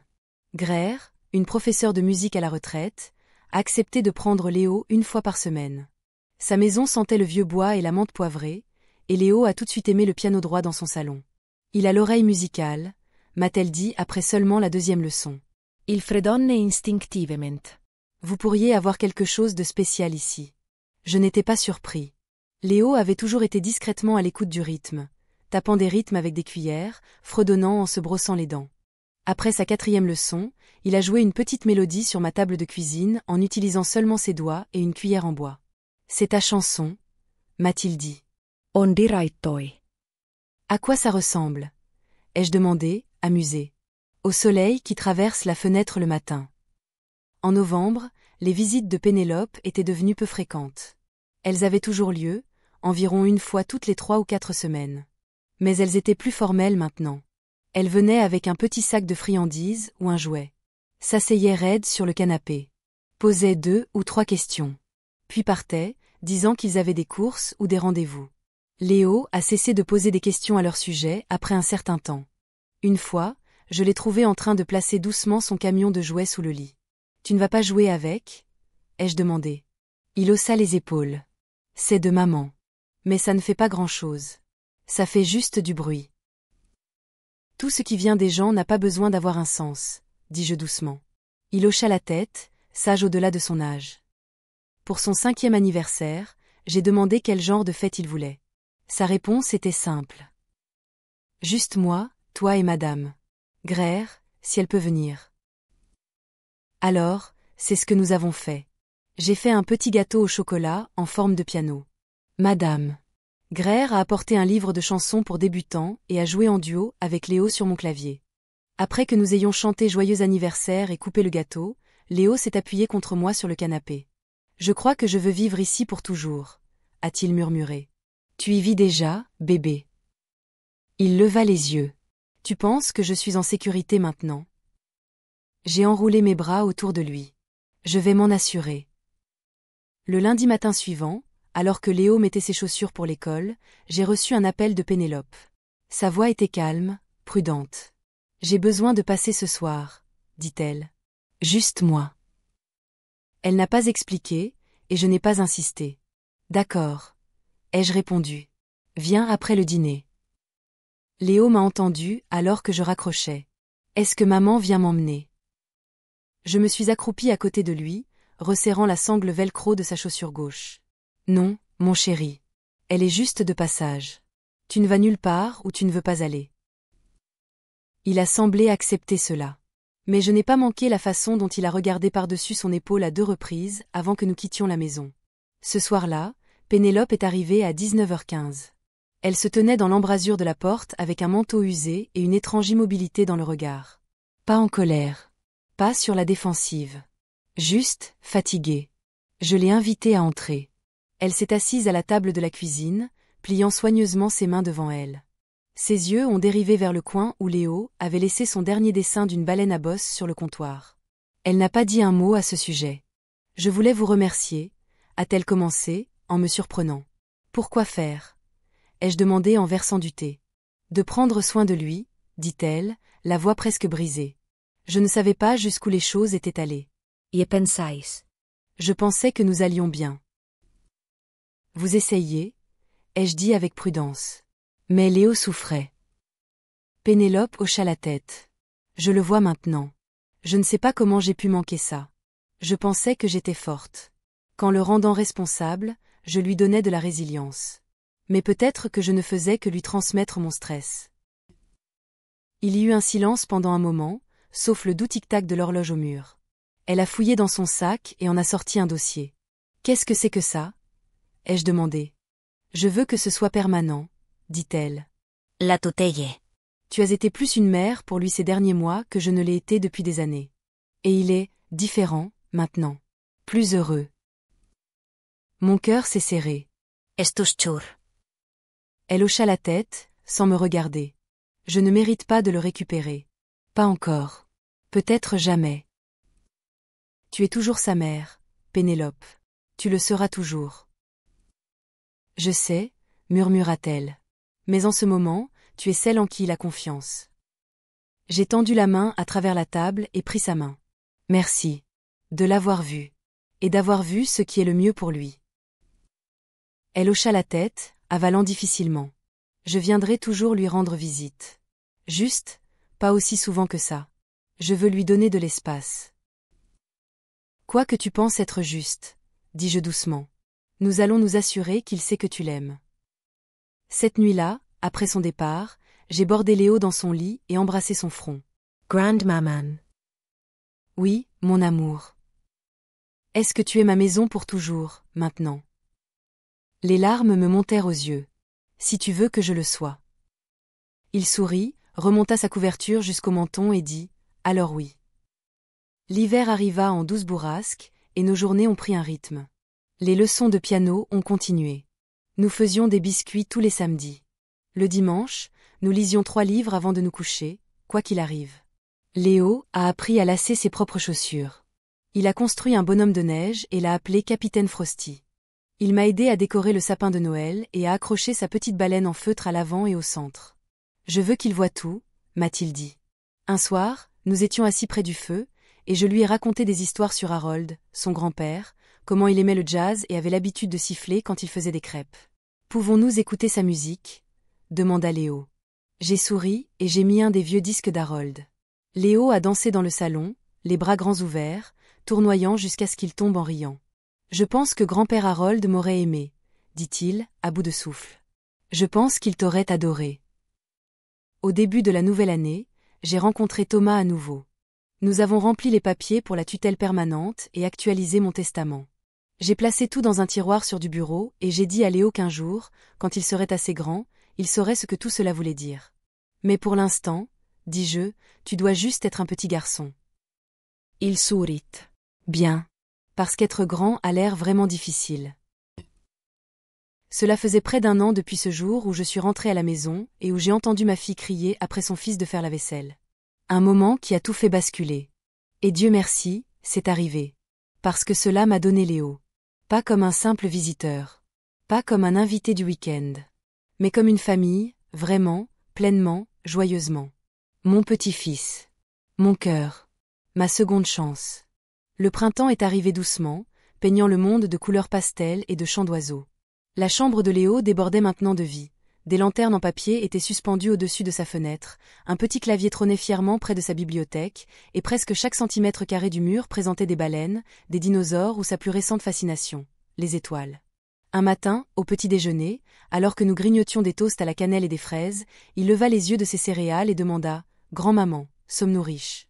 Greer, une professeure de musique à la retraite, a accepté de prendre Léo une fois par semaine. Sa maison sentait le vieux bois et la menthe poivrée, et Léo a tout de suite aimé le piano droit dans son salon. Il a l'oreille musicale, m'a-t-elle dit après seulement la 2e leçon. Il fredonne instinctivement. Vous pourriez avoir quelque chose de spécial ici. Je n'étais pas surpris. Léo avait toujours été discrètement à l'écoute du rythme, tapant des rythmes avec des cuillères, fredonnant en se brossant les dents. Après sa 4e leçon, il a joué une petite mélodie sur ma table de cuisine en utilisant seulement ses doigts et une cuillère en bois. C'est ta chanson, m'a-t-il dit. On dirait toi. À quoi ça ressemble ? Ai-je demandé, amusé. Au soleil qui traverse la fenêtre le matin. En novembre, les visites de Pénélope étaient devenues peu fréquentes. Elles avaient toujours lieu, environ une fois toutes les 3 ou 4 semaines. Mais elles étaient plus formelles maintenant. Elle venait avec un petit sac de friandises ou un jouet. S'asseyait raide sur le canapé. Posait 2 ou 3 questions. Puis partait, disant qu'ils avaient des courses ou des rendez-vous. Léo a cessé de poser des questions à leur sujet après un certain temps. Une fois, je l'ai trouvé en train de placer doucement son camion de jouets sous le lit. « Tu ne vas pas jouer avec ? » ai-je demandé. Il haussa les épaules. « C'est de maman. Mais ça ne fait pas grand-chose. Ça fait juste du bruit. » Tout ce qui vient des gens n'a pas besoin d'avoir un sens, dis-je doucement. Il hocha la tête, sage au-delà de son âge. Pour son 5e anniversaire, j'ai demandé quel genre de fête il voulait. Sa réponse était simple. Juste moi, toi et madame Greer, si elle peut venir. Alors, c'est ce que nous avons fait. J'ai fait un petit gâteau au chocolat en forme de piano. Madame Greer a apporté un livre de chansons pour débutants et a joué en duo avec Léo sur mon clavier. Après que nous ayons chanté Joyeux anniversaire et coupé le gâteau, Léo s'est appuyé contre moi sur le canapé. Je crois que je veux vivre ici pour toujours, a-t-il murmuré. Tu y vis déjà, bébé. Il leva les yeux. Tu penses que je suis en sécurité maintenant ? J'ai enroulé mes bras autour de lui. Je vais m'en assurer. Le lundi matin suivant, alors que Léo mettait ses chaussures pour l'école, j'ai reçu un appel de Pénélope. Sa voix était calme, prudente. J'ai besoin de passer ce soir, dit-elle. Juste moi. Elle n'a pas expliqué, et je n'ai pas insisté. D'accord, ai-je répondu. Viens après le dîner. Léo m'a entendu alors que je raccrochais. Est-ce que maman vient m'emmener ? Je me suis accroupie à côté de lui, resserrant la sangle velcro de sa chaussure gauche. Non, mon chéri. Elle est juste de passage. Tu ne vas nulle part où tu ne veux pas aller. Il a semblé accepter cela. Mais je n'ai pas manqué la façon dont il a regardé par-dessus son épaule à 2 reprises avant que nous quittions la maison. Ce soir-là, Pénélope est arrivée à 19h15. Elle se tenait dans l'embrasure de la porte avec un manteau usé et une étrange immobilité dans le regard. Pas en colère. Pas sur la défensive. Juste, fatiguée. Je l'ai invitée à entrer. Elle s'est assise à la table de la cuisine, pliant soigneusement ses mains devant elle. Ses yeux ont dérivé vers le coin où Léo avait laissé son dernier dessin d'une baleine à bosse sur le comptoir. Elle n'a pas dit un mot à ce sujet. Je voulais vous remercier, a-t-elle commencé, en me surprenant. Pourquoi faire? Ai-je demandé en versant du thé. De prendre soin de lui, dit-elle, la voix presque brisée. Je ne savais pas jusqu'où les choses étaient allées. ¿Y pensáis? Je pensais que nous allions bien. Vous essayez, ai-je dit avec prudence. Mais Léo souffrait. Pénélope hocha la tête. Je le vois maintenant. Je ne sais pas comment j'ai pu manquer ça. Je pensais que j'étais forte. Qu'en le rendant responsable, je lui donnais de la résilience. Mais peut-être que je ne faisais que lui transmettre mon stress. Il y eut un silence pendant un moment, sauf le doux tic-tac de l'horloge au mur. Elle a fouillé dans son sac et en a sorti un dossier. Qu'est-ce que c'est que ça? Ai-je demandé. Je veux que ce soit permanent, dit-elle. La tutelle. Tu as été plus une mère pour lui ces derniers mois que je ne l'ai été depuis des années. Et il est différent, maintenant. Plus heureux. Mon cœur s'est serré. Estus chur. Elle hocha la tête, sans me regarder. Je ne mérite pas de le récupérer. Pas encore. Peut-être jamais. Tu es toujours sa mère, Pénélope. Tu le seras toujours. Je sais, murmura-t-elle. Mais en ce moment, tu es celle en qui il a confiance. J'ai tendu la main à travers la table et pris sa main. Merci. De l'avoir vu. Et d'avoir vu ce qui est le mieux pour lui. Elle hocha la tête, avalant difficilement. Je viendrai toujours lui rendre visite. Juste, pas aussi souvent que ça. Je veux lui donner de l'espace. Quoi que tu penses être juste, dis-je doucement. Nous allons nous assurer qu'il sait que tu l'aimes. Cette nuit-là, après son départ, j'ai bordé Léo dans son lit et embrassé son front. Grandmaman. Oui, mon amour. Est-ce que tu es ma maison pour toujours, maintenant? Les larmes me montèrent aux yeux. Si tu veux que je le sois. Il sourit, remonta sa couverture jusqu'au menton et dit « Alors oui ». L'hiver arriva en douce bourrasque, et nos journées ont pris un rythme. Les leçons de piano ont continué. Nous faisions des biscuits tous les samedis. Le dimanche, nous lisions 3 livres avant de nous coucher, quoi qu'il arrive. Léo a appris à lasser ses propres chaussures. Il a construit un bonhomme de neige et l'a appelé Capitaine Frosty. Il m'a aidé à décorer le sapin de Noël et à accrocher sa petite baleine en feutre à l'avant et au centre. Je veux qu'il voie tout, m'a-t-il dit. Un soir, nous étions assis près du feu, et je lui ai raconté des histoires sur Harold, son grand-père, comment il aimait le jazz et avait l'habitude de siffler quand il faisait des crêpes. Pouvons-nous écouter sa musique? Demanda Léo. J'ai souri et j'ai mis un des vieux disques d'Harold. Léo a dansé dans le salon, les bras grands ouverts, tournoyant jusqu'à ce qu'il tombe en riant. Je pense que grand-père Harold m'aurait aimé, dit-il, à bout de souffle. Je pense qu'il t'aurait adoré. Au début de la nouvelle année, j'ai rencontré Thomas à nouveau. Nous avons rempli les papiers pour la tutelle permanente et actualisé mon testament. J'ai placé tout dans un tiroir sur du bureau et j'ai dit à Léo qu'un jour, quand il serait assez grand, il saurait ce que tout cela voulait dire. Mais pour l'instant, dis-je, tu dois juste être un petit garçon. Il sourit. Bien. Parce qu'être grand a l'air vraiment difficile. Cela faisait près d'1 an depuis ce jour où je suis rentrée à la maison et où j'ai entendu ma fille crier après son fils de faire la vaisselle. Un moment qui a tout fait basculer. Et Dieu merci, c'est arrivé. Parce que cela m'a donné Léo. Pas comme un simple visiteur. Pas comme un invité du week-end. Mais comme une famille, vraiment, pleinement, joyeusement. Mon petit-fils. Mon cœur. Ma seconde chance. Le printemps est arrivé doucement, peignant le monde de couleurs pastel et de chants d'oiseaux. La chambre de Léo débordait maintenant de vie, Des lanternes en papier étaient suspendues au-dessus de sa fenêtre, un petit clavier trônait fièrement près de sa bibliothèque, et presque chaque centimètre carré du mur présentait des baleines, des dinosaures ou sa plus récente fascination, les étoiles. Un matin, au petit déjeuner, alors que nous grignotions des toasts à la cannelle et des fraises, il leva les yeux de ses céréales et demanda « Grand-maman, sommes-nous riches ?»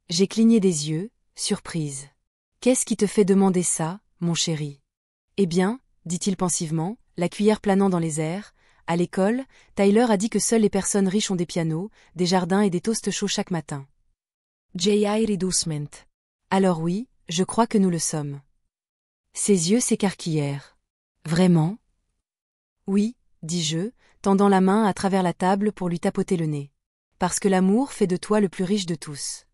J'ai cligné des yeux, surprise. « Qu'est-ce qui te fait demander ça, mon chéri ?» « Eh bien, dit-il pensivement, la cuillère planant dans les airs, à l'école, Tyler a dit que seules les personnes riches ont des pianos, des jardins et des toasts chauds chaque matin. J.I. Reducement. Alors oui, je crois que nous le sommes. Ses yeux s'écarquillèrent. Vraiment ? Oui, dis-je, tendant la main à travers la table pour lui tapoter le nez. Parce que l'amour fait de toi le plus riche de tous.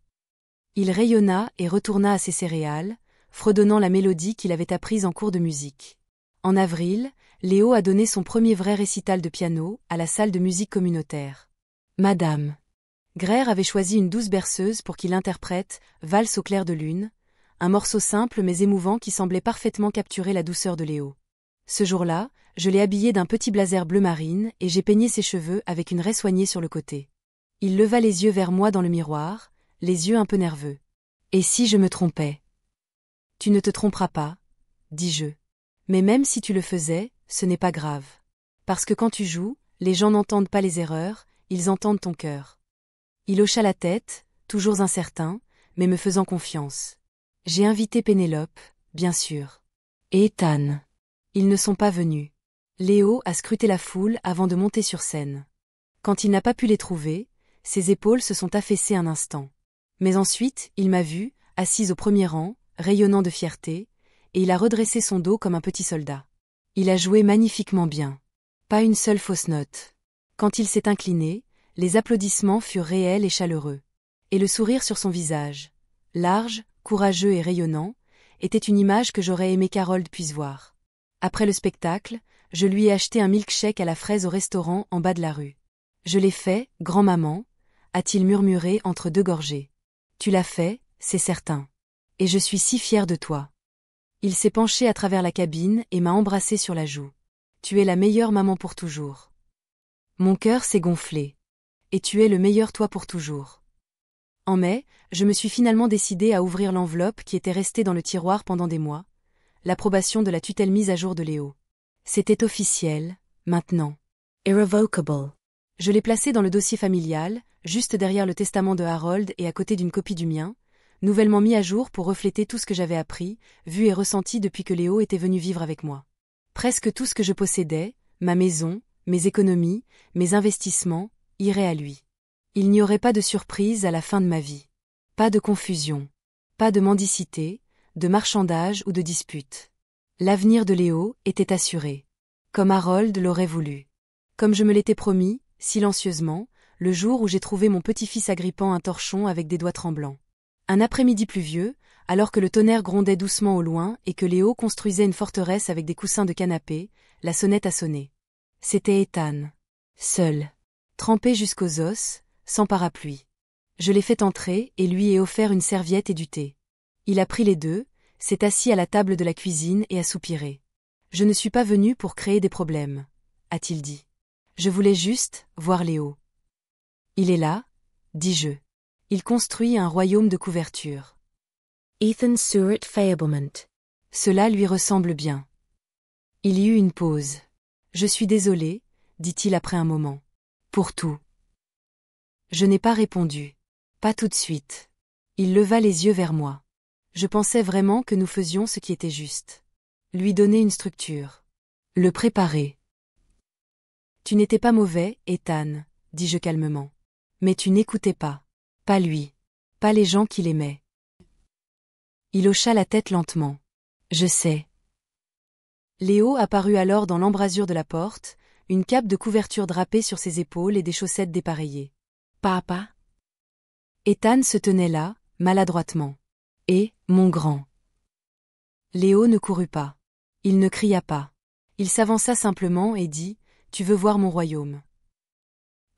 Il rayonna et retourna à ses céréales, fredonnant la mélodie qu'il avait apprise en cours de musique. En avril, Léo a donné son premier vrai récital de piano à la salle de musique communautaire. Madame Greer avait choisi une douce berceuse pour qu'il interprète Valse au clair de lune, un morceau simple mais émouvant qui semblait parfaitement capturer la douceur de Léo. Ce jour-là, je l'ai habillé d'un petit blazer bleu marine et j'ai peigné ses cheveux avec une raie soignée sur le côté. Il leva les yeux vers moi dans le miroir, les yeux un peu nerveux. Et si je me trompais ? Tu ne te tromperas pas, dis-je. Mais même si tu le faisais, ce n'est pas grave. Parce que quand tu joues, les gens n'entendent pas les erreurs, ils entendent ton cœur. Il hocha la tête, toujours incertain, mais me faisant confiance. J'ai invité Pénélope, bien sûr. Et Ethan. Ils ne sont pas venus. Léo a scruté la foule avant de monter sur scène. Quand il n'a pas pu les trouver, ses épaules se sont affaissées un instant. Mais ensuite, il m'a vue, assise au premier rang, rayonnant de fierté, et il a redressé son dos comme un petit soldat. Il a joué magnifiquement bien. Pas une seule fausse note. Quand il s'est incliné, les applaudissements furent réels et chaleureux. Et le sourire sur son visage, large, courageux et rayonnant, était une image que j'aurais aimé qu'Harold puisse voir. Après le spectacle, je lui ai acheté un milkshake à la fraise au restaurant en bas de la rue. Je l'ai fait, grand-maman, a-t-il murmuré entre deux gorgées. Tu l'as fait, c'est certain. Et je suis si fière de toi. Il s'est penché à travers la cabine et m'a embrassé sur la joue. Tu es la meilleure maman pour toujours. Mon cœur s'est gonflé. Et tu es le meilleur toi pour toujours. En mai, je me suis finalement décidée à ouvrir l'enveloppe qui était restée dans le tiroir pendant des mois, l'approbation de la tutelle mise à jour de Léo. C'était officiel, maintenant. Irrevocable. Je l'ai placée dans le dossier familial, juste derrière le testament de Harold et à côté d'une copie du mien, nouvellement mis à jour pour refléter tout ce que j'avais appris, vu et ressenti depuis que Léo était venu vivre avec moi. Presque tout ce que je possédais, ma maison, mes économies, mes investissements, irait à lui. Il n'y aurait pas de surprise à la fin de ma vie. Pas de confusion. Pas de mendicité, de marchandage ou de dispute. L'avenir de Léo était assuré. Comme Harold l'aurait voulu. Comme je me l'étais promis, silencieusement, le jour où j'ai trouvé mon petit-fils agrippant un torchon avec des doigts tremblants. Un après-midi pluvieux, alors que le tonnerre grondait doucement au loin et que Léo construisait une forteresse avec des coussins de canapé, la sonnette a sonné. C'était Ethan. Seul. Trempé jusqu'aux os, sans parapluie. Je l'ai fait entrer et lui ai offert une serviette et du thé. Il a pris les deux, s'est assis à la table de la cuisine et a soupiré. Je ne suis pas venu pour créer des problèmes, a-t-il dit. Je voulais juste voir Léo. Il est là, dis-je. Il construit un royaume de couverture. Ethan Surratt Fablement. Cela lui ressemble bien. Il y eut une pause. Je suis désolé, dit-il après un moment. Pour tout. Je n'ai pas répondu. Pas tout de suite. Il leva les yeux vers moi. Je pensais vraiment que nous faisions ce qui était juste. Lui donner une structure. Le préparer. Tu n'étais pas mauvais, Ethan, dis-je calmement. Mais tu n'écoutais pas. Pas lui. Pas les gens qui l'aimaient. Il hocha la tête lentement. Je sais. Léo apparut alors dans l'embrasure de la porte, une cape de couverture drapée sur ses épaules et des chaussettes dépareillées. Papa. Ethan se tenait là, maladroitement. Et, mon grand. Léo ne courut pas. Il ne cria pas. Il s'avança simplement et dit, tu veux voir mon royaume.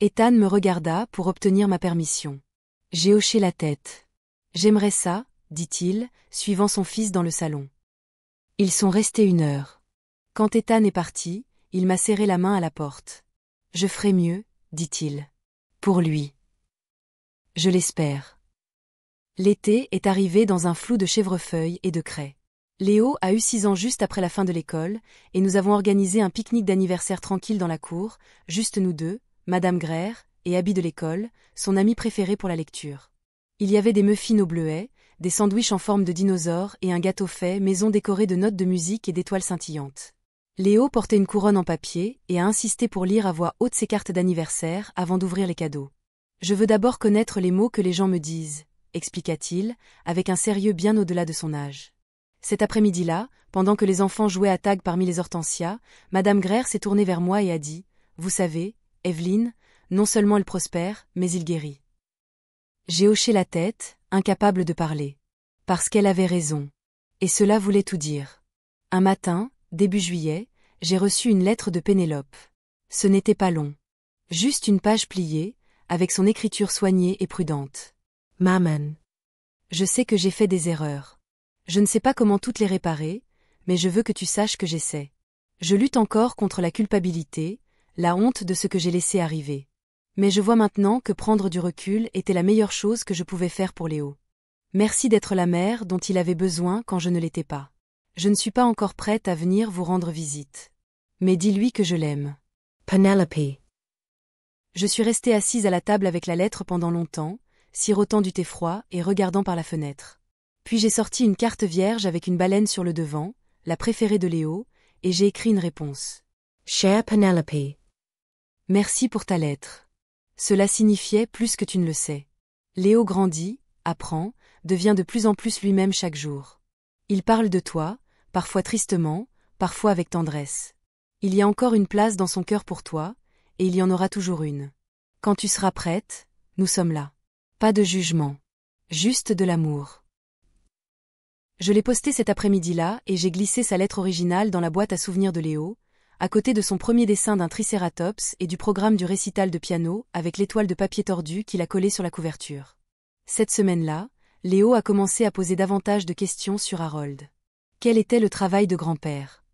Ethan me regarda pour obtenir ma permission. J'ai hoché la tête. J'aimerais ça, dit-il, suivant son fils dans le salon. Ils sont restés 1 heure. Quand Ethan est parti, il m'a serré la main à la porte. Je ferai mieux, dit-il. Pour lui. Je l'espère. L'été est arrivé dans un flou de chèvrefeuilles et de craies. Léo a eu 6 ans juste après la fin de l'école, et nous avons organisé un pique-nique d'anniversaire tranquille dans la cour, juste nous deux, Madame Graire, et Abby de l'école, son ami préféré pour la lecture. Il y avait des muffins au bleuet, des sandwichs en forme de dinosaures et un gâteau fait maison décoré de notes de musique et d'étoiles scintillantes. Léo portait une couronne en papier et a insisté pour lire à voix haute ses cartes d'anniversaire avant d'ouvrir les cadeaux. « Je veux d'abord connaître les mots que les gens me disent », expliqua-t-il, avec un sérieux bien au-delà de son âge. Cet après-midi-là, pendant que les enfants jouaient à tag parmi les hortensias, Madame Graire s'est tournée vers moi et a dit « Vous savez, Evelyne, non seulement elle prospère, mais il guérit. » J'ai hoché la tête, incapable de parler. Parce qu'elle avait raison. Et cela voulait tout dire. Un matin, début juillet, j'ai reçu une lettre de Pénélope. Ce n'était pas long. Juste une page pliée, avec son écriture soignée et prudente. Maman. Je sais que j'ai fait des erreurs. Je ne sais pas comment toutes les réparer, mais je veux que tu saches que j'essaie. Je lutte encore contre la culpabilité, la honte de ce que j'ai laissé arriver. Mais je vois maintenant que prendre du recul était la meilleure chose que je pouvais faire pour Léo. Merci d'être la mère dont il avait besoin quand je ne l'étais pas. Je ne suis pas encore prête à venir vous rendre visite. Mais dis-lui que je l'aime. Penelope. Je suis restée assise à la table avec la lettre pendant longtemps, sirotant du thé froid et regardant par la fenêtre. Puis j'ai sorti une carte vierge avec une baleine sur le devant, la préférée de Léo, et j'ai écrit une réponse. Cher Penelope. Merci pour ta lettre. Cela signifiait plus que tu ne le sais. Léo grandit, apprend, devient de plus en plus lui-même chaque jour. Il parle de toi, parfois tristement, parfois avec tendresse. Il y a encore une place dans son cœur pour toi, et il y en aura toujours une. Quand tu seras prête, nous sommes là. Pas de jugement. Juste de l'amour. Je l'ai posté cet après-midi-là et j'ai glissé sa lettre originale dans la boîte à souvenirs de Léo, à côté de son premier dessin d'un tricératops et du programme du récital de piano avec l'étoile de papier tordu qu'il a collé sur la couverture. Cette semaine-là, Léo a commencé à poser davantage de questions sur Harold. Quel était le travail de grand-père?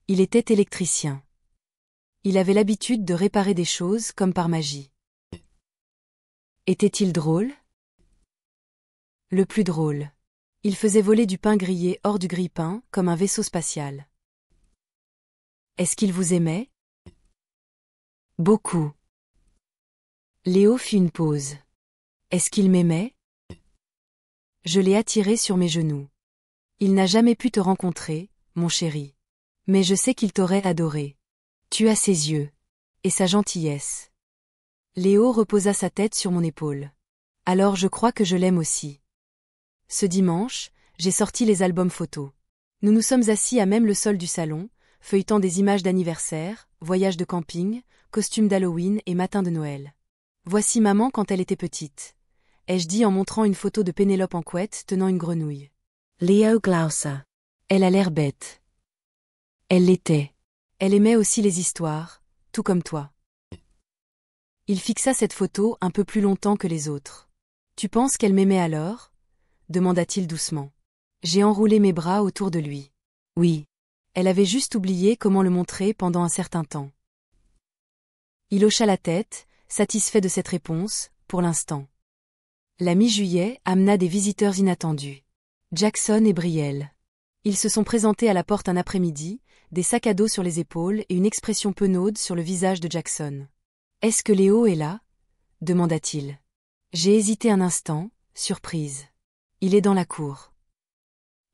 Il était électricien. Il avait l'habitude de réparer des choses comme par magie. Était-il drôle? Le plus drôle. Il faisait voler du pain grillé hors du grille-pain comme un vaisseau spatial. Est-ce qu'il vous aimait? Beaucoup. Léo fit une pause. Est-ce qu'il m'aimait? Je l'ai attiré sur mes genoux. Il n'a jamais pu te rencontrer, mon chéri. Mais je sais qu'il t'aurait adoré. Tu as ses yeux. Et sa gentillesse. Léo reposa sa tête sur mon épaule. Alors je crois que je l'aime aussi. Ce dimanche, j'ai sorti les albums photos. Nous nous sommes assis à même le sol du salon, feuilletant des images d'anniversaire, voyages de camping, costumes d'Halloween et matins de Noël. Voici maman quand elle était petite. Ai-je dit en montrant une photo de Pénélope en couette tenant une grenouille. Leo Glauser. Elle a l'air bête. Elle l'était. Elle aimait aussi les histoires, tout comme toi. Il fixa cette photo un peu plus longtemps que les autres. Tu penses qu'elle m'aimait alors? Demanda-t-il doucement. J'ai enroulé mes bras autour de lui. Oui. Elle avait juste oublié comment le montrer pendant un certain temps. Il hocha la tête, satisfait de cette réponse, pour l'instant. La mi-juillet amena des visiteurs inattendus. Jackson et Brielle. Ils se sont présentés à la porte un après-midi, des sacs à dos sur les épaules et une expression penaude sur le visage de Jackson. « Est-ce que Léo est là ?» demanda-t-il. J'ai hésité un instant, surprise. Il est dans la cour.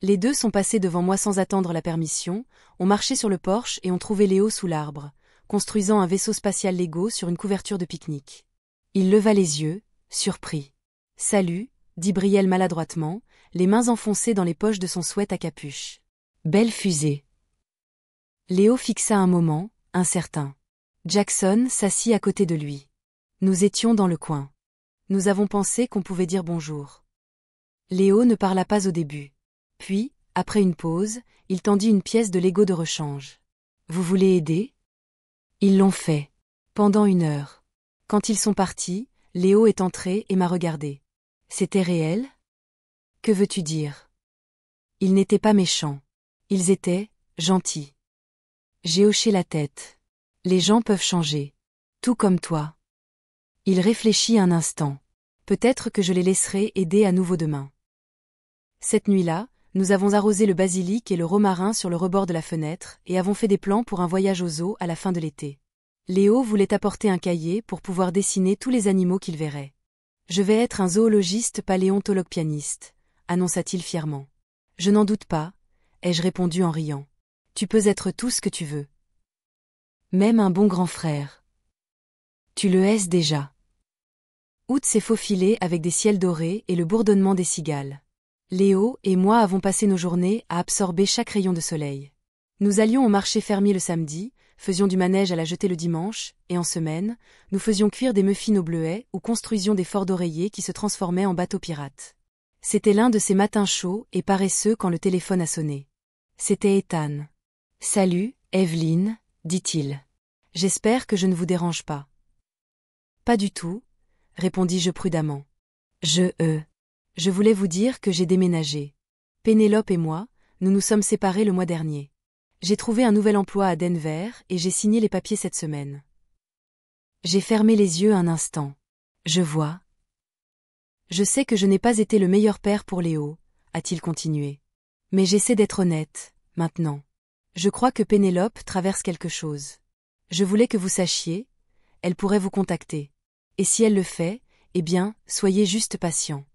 Les deux sont passés devant moi sans attendre la permission, ont marché sur le porche et ont trouvé Léo sous l'arbre, construisant un vaisseau spatial Lego sur une couverture de pique-nique. Il leva les yeux, surpris. « Salut », dit Brielle maladroitement, les mains enfoncées dans les poches de son sweat à capuche. « Belle fusée ». Léo fixa un moment, incertain. Jackson s'assit à côté de lui. Nous étions dans le coin. Nous avons pensé qu'on pouvait dire bonjour. Léo ne parla pas au début. Puis, après une pause, il tendit une pièce de Lego de rechange. « Vous voulez aider ?» Ils l'ont fait. Pendant 1 heure. Quand ils sont partis, Léo est entré et m'a regardé. C'était réel? Que veux-tu dire? Ils n'étaient pas méchants. Ils étaient gentils. J'ai hoché la tête. Les gens peuvent changer. Tout comme toi. Il réfléchit un instant. Peut-être que je les laisserai aider à nouveau demain. Cette nuit-là, nous avons arrosé le basilic et le romarin sur le rebord de la fenêtre et avons fait des plans pour un voyage au zoo à la fin de l'été. Léo voulait apporter un cahier pour pouvoir dessiner tous les animaux qu'il verrait. Je vais être un zoologiste paléontologue pianiste, annonça-t-il fièrement. Je n'en doute pas, ai-je répondu en riant. Tu peux être tout ce que tu veux. Même un bon grand frère. Tu le es déjà. Août s'est faufilé avec des ciels dorés et le bourdonnement des cigales. Léo et moi avons passé nos journées à absorber chaque rayon de soleil. Nous allions au marché fermier le samedi, faisions du manège à la jetée le dimanche, et en semaine, nous faisions cuire des muffins au bleuet ou construisions des forts d'oreillers qui se transformaient en bateaux pirates. C'était l'un de ces matins chauds et paresseux quand le téléphone a sonné. C'était Ethan. « Salut, Evelyne, dit-il. J'espère que je ne vous dérange pas. Pas du tout, répondis-je prudemment. Je voulais vous dire que j'ai déménagé. Pénélope et moi, nous nous sommes séparés le mois dernier. J'ai trouvé un nouvel emploi à Denver et j'ai signé les papiers cette semaine. J'ai fermé les yeux un instant. Je vois. Je sais que je n'ai pas été le meilleur père pour Léo, a-t-il continué. Mais j'essaie d'être honnête, maintenant. Je crois que Pénélope traverse quelque chose. Je voulais que vous sachiez, elle pourrait vous contacter. Et si elle le fait, eh bien, soyez juste patient.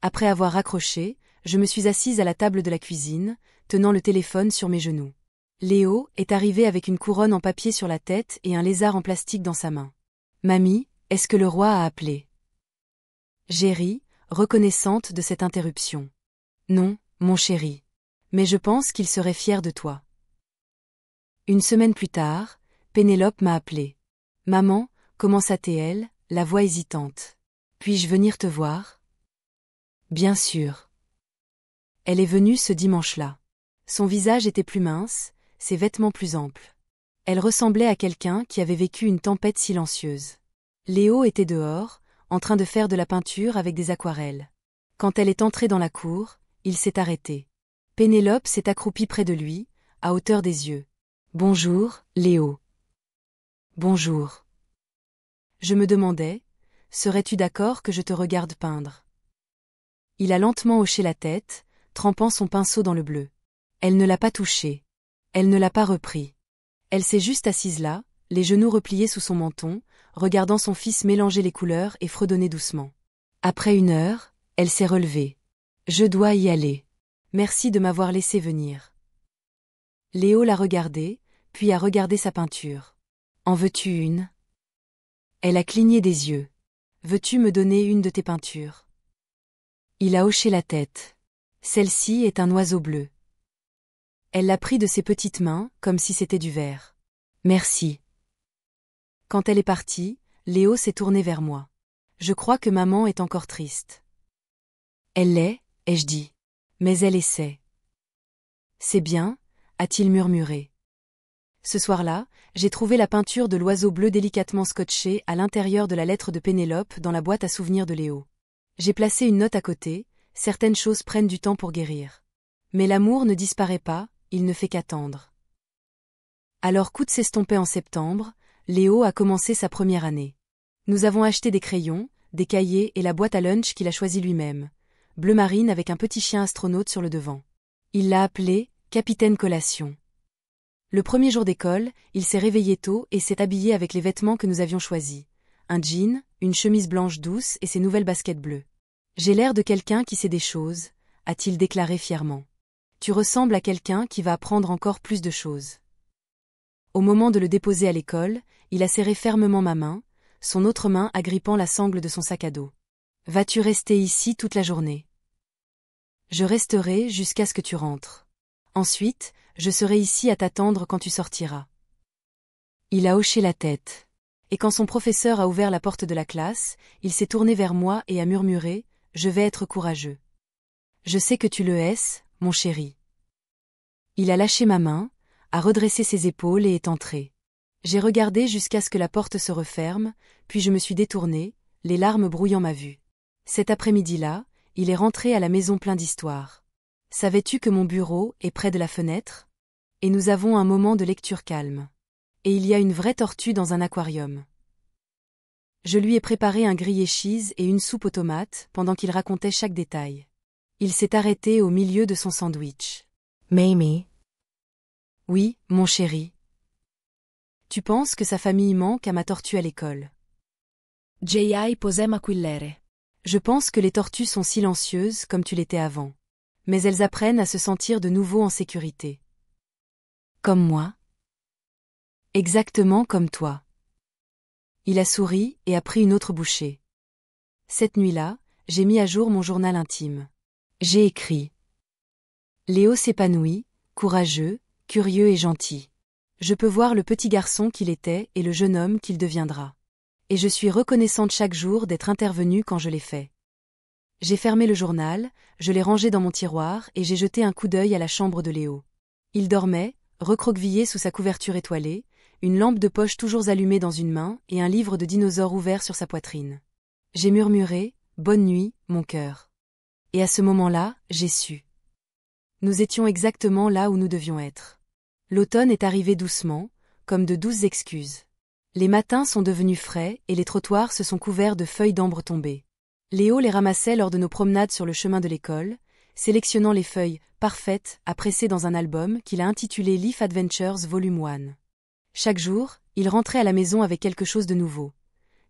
Après avoir raccroché, je me suis assise à la table de la cuisine, tenant le téléphone sur mes genoux. Léo est arrivé avec une couronne en papier sur la tête et un lézard en plastique dans sa main. « Mamie, est-ce que le roi a appelé ?» J'ai ri, reconnaissante de cette interruption. « Non, mon chéri. Mais je pense qu'il serait fier de toi. » Une semaine plus tard, Pénélope m'a appelé. « Maman, commença-t-elle, la voix hésitante. Puis-je venir te voir ? » Bien sûr. Elle est venue ce dimanche-là. Son visage était plus mince, ses vêtements plus amples. Elle ressemblait à quelqu'un qui avait vécu une tempête silencieuse. Léo était dehors, en train de faire de la peinture avec des aquarelles. Quand elle est entrée dans la cour, il s'est arrêté. Pénélope s'est accroupie près de lui, à hauteur des yeux. « Bonjour, Léo. »« Bonjour. » Je me demandais, serais-tu d'accord que je te regarde peindre ? Il a lentement hoché la tête, trempant son pinceau dans le bleu. Elle ne l'a pas touché. Elle ne l'a pas repris. Elle s'est juste assise là, les genoux repliés sous son menton, regardant son fils mélanger les couleurs et fredonner doucement. Après 1 heure, elle s'est relevée. « Je dois y aller. Merci de m'avoir laissé venir. » Léo l'a regardée, puis a regardé sa peinture. « En veux-tu une ?» Elle a cligné des yeux. « Veux-tu me donner une de tes peintures ?» Il a hoché la tête. « Celle-ci est un oiseau bleu. » Elle l'a pris de ses petites mains, comme si c'était du verre. « Merci. » Quand elle est partie, Léo s'est tourné vers moi. « Je crois que maman est encore triste. »« Elle l'est, ai-je dit. Mais elle essaie. »« C'est bien, » a-t-il murmuré. Ce soir-là, j'ai trouvé la peinture de l'oiseau bleu délicatement scotchée à l'intérieur de la lettre de Pénélope dans la boîte à souvenirs de Léo. J'ai placé une note à côté, certaines choses prennent du temps pour guérir. Mais l'amour ne disparaît pas, il ne fait qu'attendre. Alors qu'août s'estompait en septembre, Léo a commencé sa première année. Nous avons acheté des crayons, des cahiers et la boîte à lunch qu'il a choisie lui-même, bleu marine avec un petit chien astronaute sur le devant. Il l'a appelé Capitaine Collation. Le premier jour d'école, il s'est réveillé tôt et s'est habillé avec les vêtements que nous avions choisis. Un jean, une chemise blanche douce et ses nouvelles baskets bleues. « J'ai l'air de quelqu'un qui sait des choses », a-t-il déclaré fièrement. « Tu ressembles à quelqu'un qui va apprendre encore plus de choses. » Au moment de le déposer à l'école, il a serré fermement ma main, son autre main agrippant la sangle de son sac à dos. « Vas-tu rester ici toute la journée ? » Je resterai jusqu'à ce que tu rentres. Ensuite, je serai ici à t'attendre quand tu sortiras. Il a hoché la tête. Et quand son professeur a ouvert la porte de la classe, il s'est tourné vers moi et a murmuré « Je vais être courageux. »« Je sais que tu le es, mon chéri. » Il a lâché ma main, a redressé ses épaules et est entré. J'ai regardé jusqu'à ce que la porte se referme, puis je me suis détournée, les larmes brouillant ma vue. Cet après-midi-là, il est rentré à la maison plein d'histoires. « Savais-tu que mon bureau est près de la fenêtre ? » Et nous avons un moment de lecture calme. Et il y a une vraie tortue dans un aquarium. Je lui ai préparé un grillé cheese et une soupe aux tomates pendant qu'il racontait chaque détail. Il s'est arrêté au milieu de son sandwich. Mamie. Oui, mon chéri. Tu penses que sa famille manque à ma tortue à l'école? J.I. posem aquillere. Je pense que les tortues sont silencieuses comme tu l'étais avant. Mais elles apprennent à se sentir de nouveau en sécurité. Comme moi? Exactement comme toi. Il a souri et a pris une autre bouchée. Cette nuit-là, j'ai mis à jour mon journal intime. J'ai écrit. Léo s'épanouit, courageux, curieux et gentil. Je peux voir le petit garçon qu'il était et le jeune homme qu'il deviendra. Et je suis reconnaissante chaque jour d'être intervenue quand je l'ai fait. J'ai fermé le journal, je l'ai rangé dans mon tiroir et j'ai jeté un coup d'œil à la chambre de Léo. Il dormait, recroquevillé sous sa couverture étoilée, une lampe de poche toujours allumée dans une main et un livre de dinosaures ouvert sur sa poitrine. J'ai murmuré « Bonne nuit, mon cœur ». Et à ce moment-là, j'ai su. Nous étions exactement là où nous devions être. L'automne est arrivé doucement, comme de douces excuses. Les matins sont devenus frais et les trottoirs se sont couverts de feuilles d'ambre tombées. Léo les ramassait lors de nos promenades sur le chemin de l'école, sélectionnant les feuilles parfaites à presser dans un album qu'il a intitulé Leaf Adventures Volume 1. Chaque jour, il rentrait à la maison avec quelque chose de nouveau.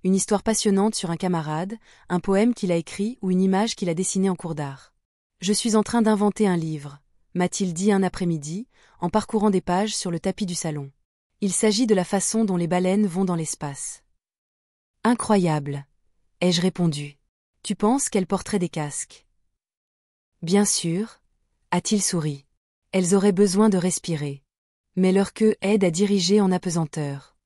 Une histoire passionnante sur un camarade, un poème qu'il a écrit ou une image qu'il a dessinée en cours d'art. Je suis en train d'inventer un livre, m'a-t-il dit un après-midi, en parcourant des pages sur le tapis du salon. Il s'agit de la façon dont les baleines vont dans l'espace. Incroyable, ai-je répondu. Tu penses qu'elles porteraient des casques? Bien sûr, a-t-il souri. Elles auraient besoin de respirer. Mais leur queue aide à diriger en apesanteur.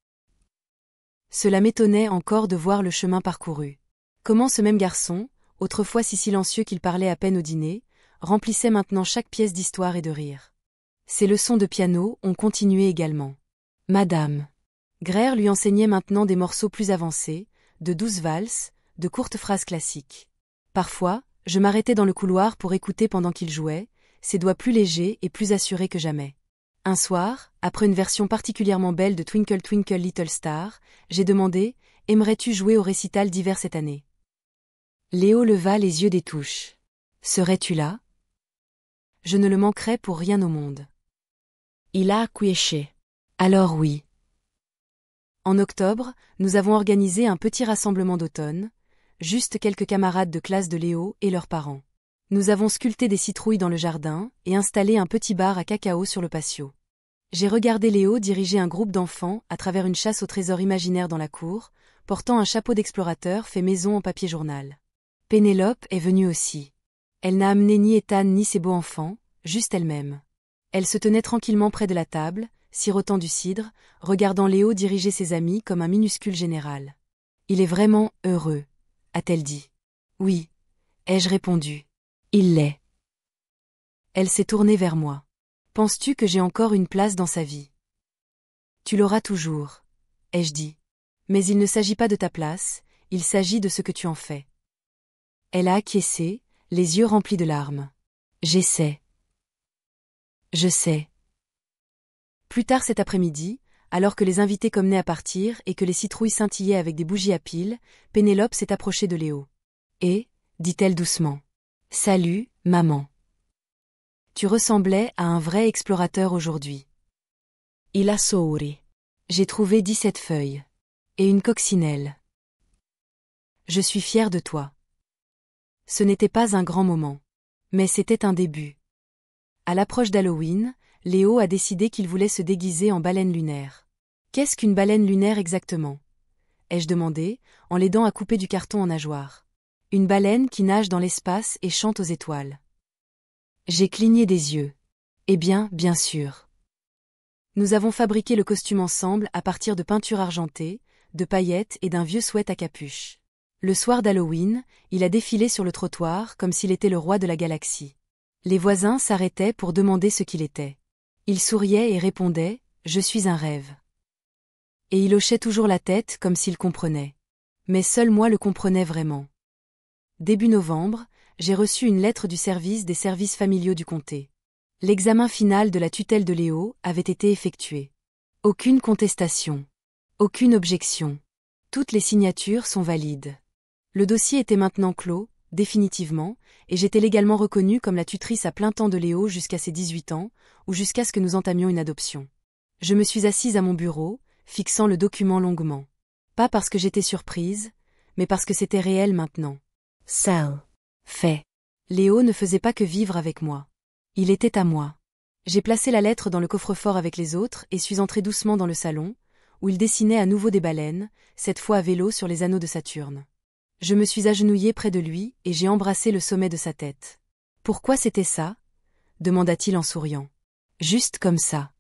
Cela m'étonnait encore de voir le chemin parcouru. Comment ce même garçon, autrefois si silencieux qu'il parlait à peine au dîner, remplissait maintenant chaque pièce d'histoire et de rire. Ses leçons de piano ont continué également. Madame Greer lui enseignait maintenant des morceaux plus avancés, de douces valses, de courtes phrases classiques. Parfois, je m'arrêtais dans le couloir pour écouter pendant qu'il jouait, ses doigts plus légers et plus assurés que jamais. Un soir, après une version particulièrement belle de Twinkle Twinkle Little Star, j'ai demandé « Aimerais-tu jouer au récital d'hiver cette année ?» Léo leva les yeux des touches. « Serais-tu là ?» Je ne le manquerais pour rien au monde. Il a acquiescé. Alors oui. En octobre, nous avons organisé un petit rassemblement d'automne, juste quelques camarades de classe de Léo et leurs parents. Nous avons sculpté des citrouilles dans le jardin et installé un petit bar à cacao sur le patio. J'ai regardé Léo diriger un groupe d'enfants à travers une chasse au trésor imaginaire dans la cour, portant un chapeau d'explorateur fait maison en papier journal. Pénélope est venue aussi. Elle n'a amené ni Ethan ni ses beaux enfants, juste elle-même. Elle se tenait tranquillement près de la table, sirotant du cidre, regardant Léo diriger ses amis comme un minuscule général. « Il est vraiment heureux », a-t-elle dit. « Oui, ai-je répondu. Il l'est. » Elle s'est tournée vers moi. « Penses-tu que j'ai encore une place dans sa vie? » « Tu l'auras toujours, ai-je dit. Mais il ne s'agit pas de ta place, il s'agit de ce que tu en fais. Elle a acquiescé, les yeux remplis de larmes. « J'essaie. Je sais. » Plus tard cet après-midi, alors que les invités commençaient à partir et que les citrouilles scintillaient avec des bougies à piles, Pénélope s'est approchée de Léo. « Et, dit-elle doucement. Salut, maman. Tu ressemblais à un vrai explorateur aujourd'hui. » Il a souri. J'ai trouvé 17 feuilles. Et une coccinelle. Je suis fière de toi. Ce n'était pas un grand moment. Mais c'était un début. À l'approche d'Halloween, Léo a décidé qu'il voulait se déguiser en baleine lunaire. Qu'est-ce qu'une baleine lunaire exactement? Ai-je demandé, en l'aidant à couper du carton en nageoire. Une baleine qui nage dans l'espace et chante aux étoiles. J'ai cligné des yeux. Eh bien, bien sûr. Nous avons fabriqué le costume ensemble à partir de peinture argentée, de paillettes et d'un vieux sweat à capuche. Le soir d'Halloween, il a défilé sur le trottoir comme s'il était le roi de la galaxie. Les voisins s'arrêtaient pour demander ce qu'il était. Il souriait et répondait « Je suis un rêve ». Et il hochait toujours la tête comme s'il comprenait. Mais seul moi le comprenais vraiment. Début novembre, j'ai reçu une lettre du service des services familiaux du comté. L'examen final de la tutelle de Léo avait été effectué. Aucune contestation. Aucune objection. Toutes les signatures sont valides. Le dossier était maintenant clos, définitivement, et j'étais légalement reconnue comme la tutrice à plein temps de Léo jusqu'à ses 18 ans, ou jusqu'à ce que nous entamions une adoption. Je me suis assise à mon bureau, fixant le document longuement. Pas parce que j'étais surprise, mais parce que c'était réel maintenant. Sell. Fait. Léo ne faisait pas que vivre avec moi. Il était à moi. J'ai placé la lettre dans le coffre-fort avec les autres et suis entrée doucement dans le salon, où il dessinait à nouveau des baleines, cette fois à vélo sur les anneaux de Saturne. Je me suis agenouillée près de lui et j'ai embrassé le sommet de sa tête. « Pourquoi c'était ça ?» demanda-t-il en souriant. « Juste comme ça. »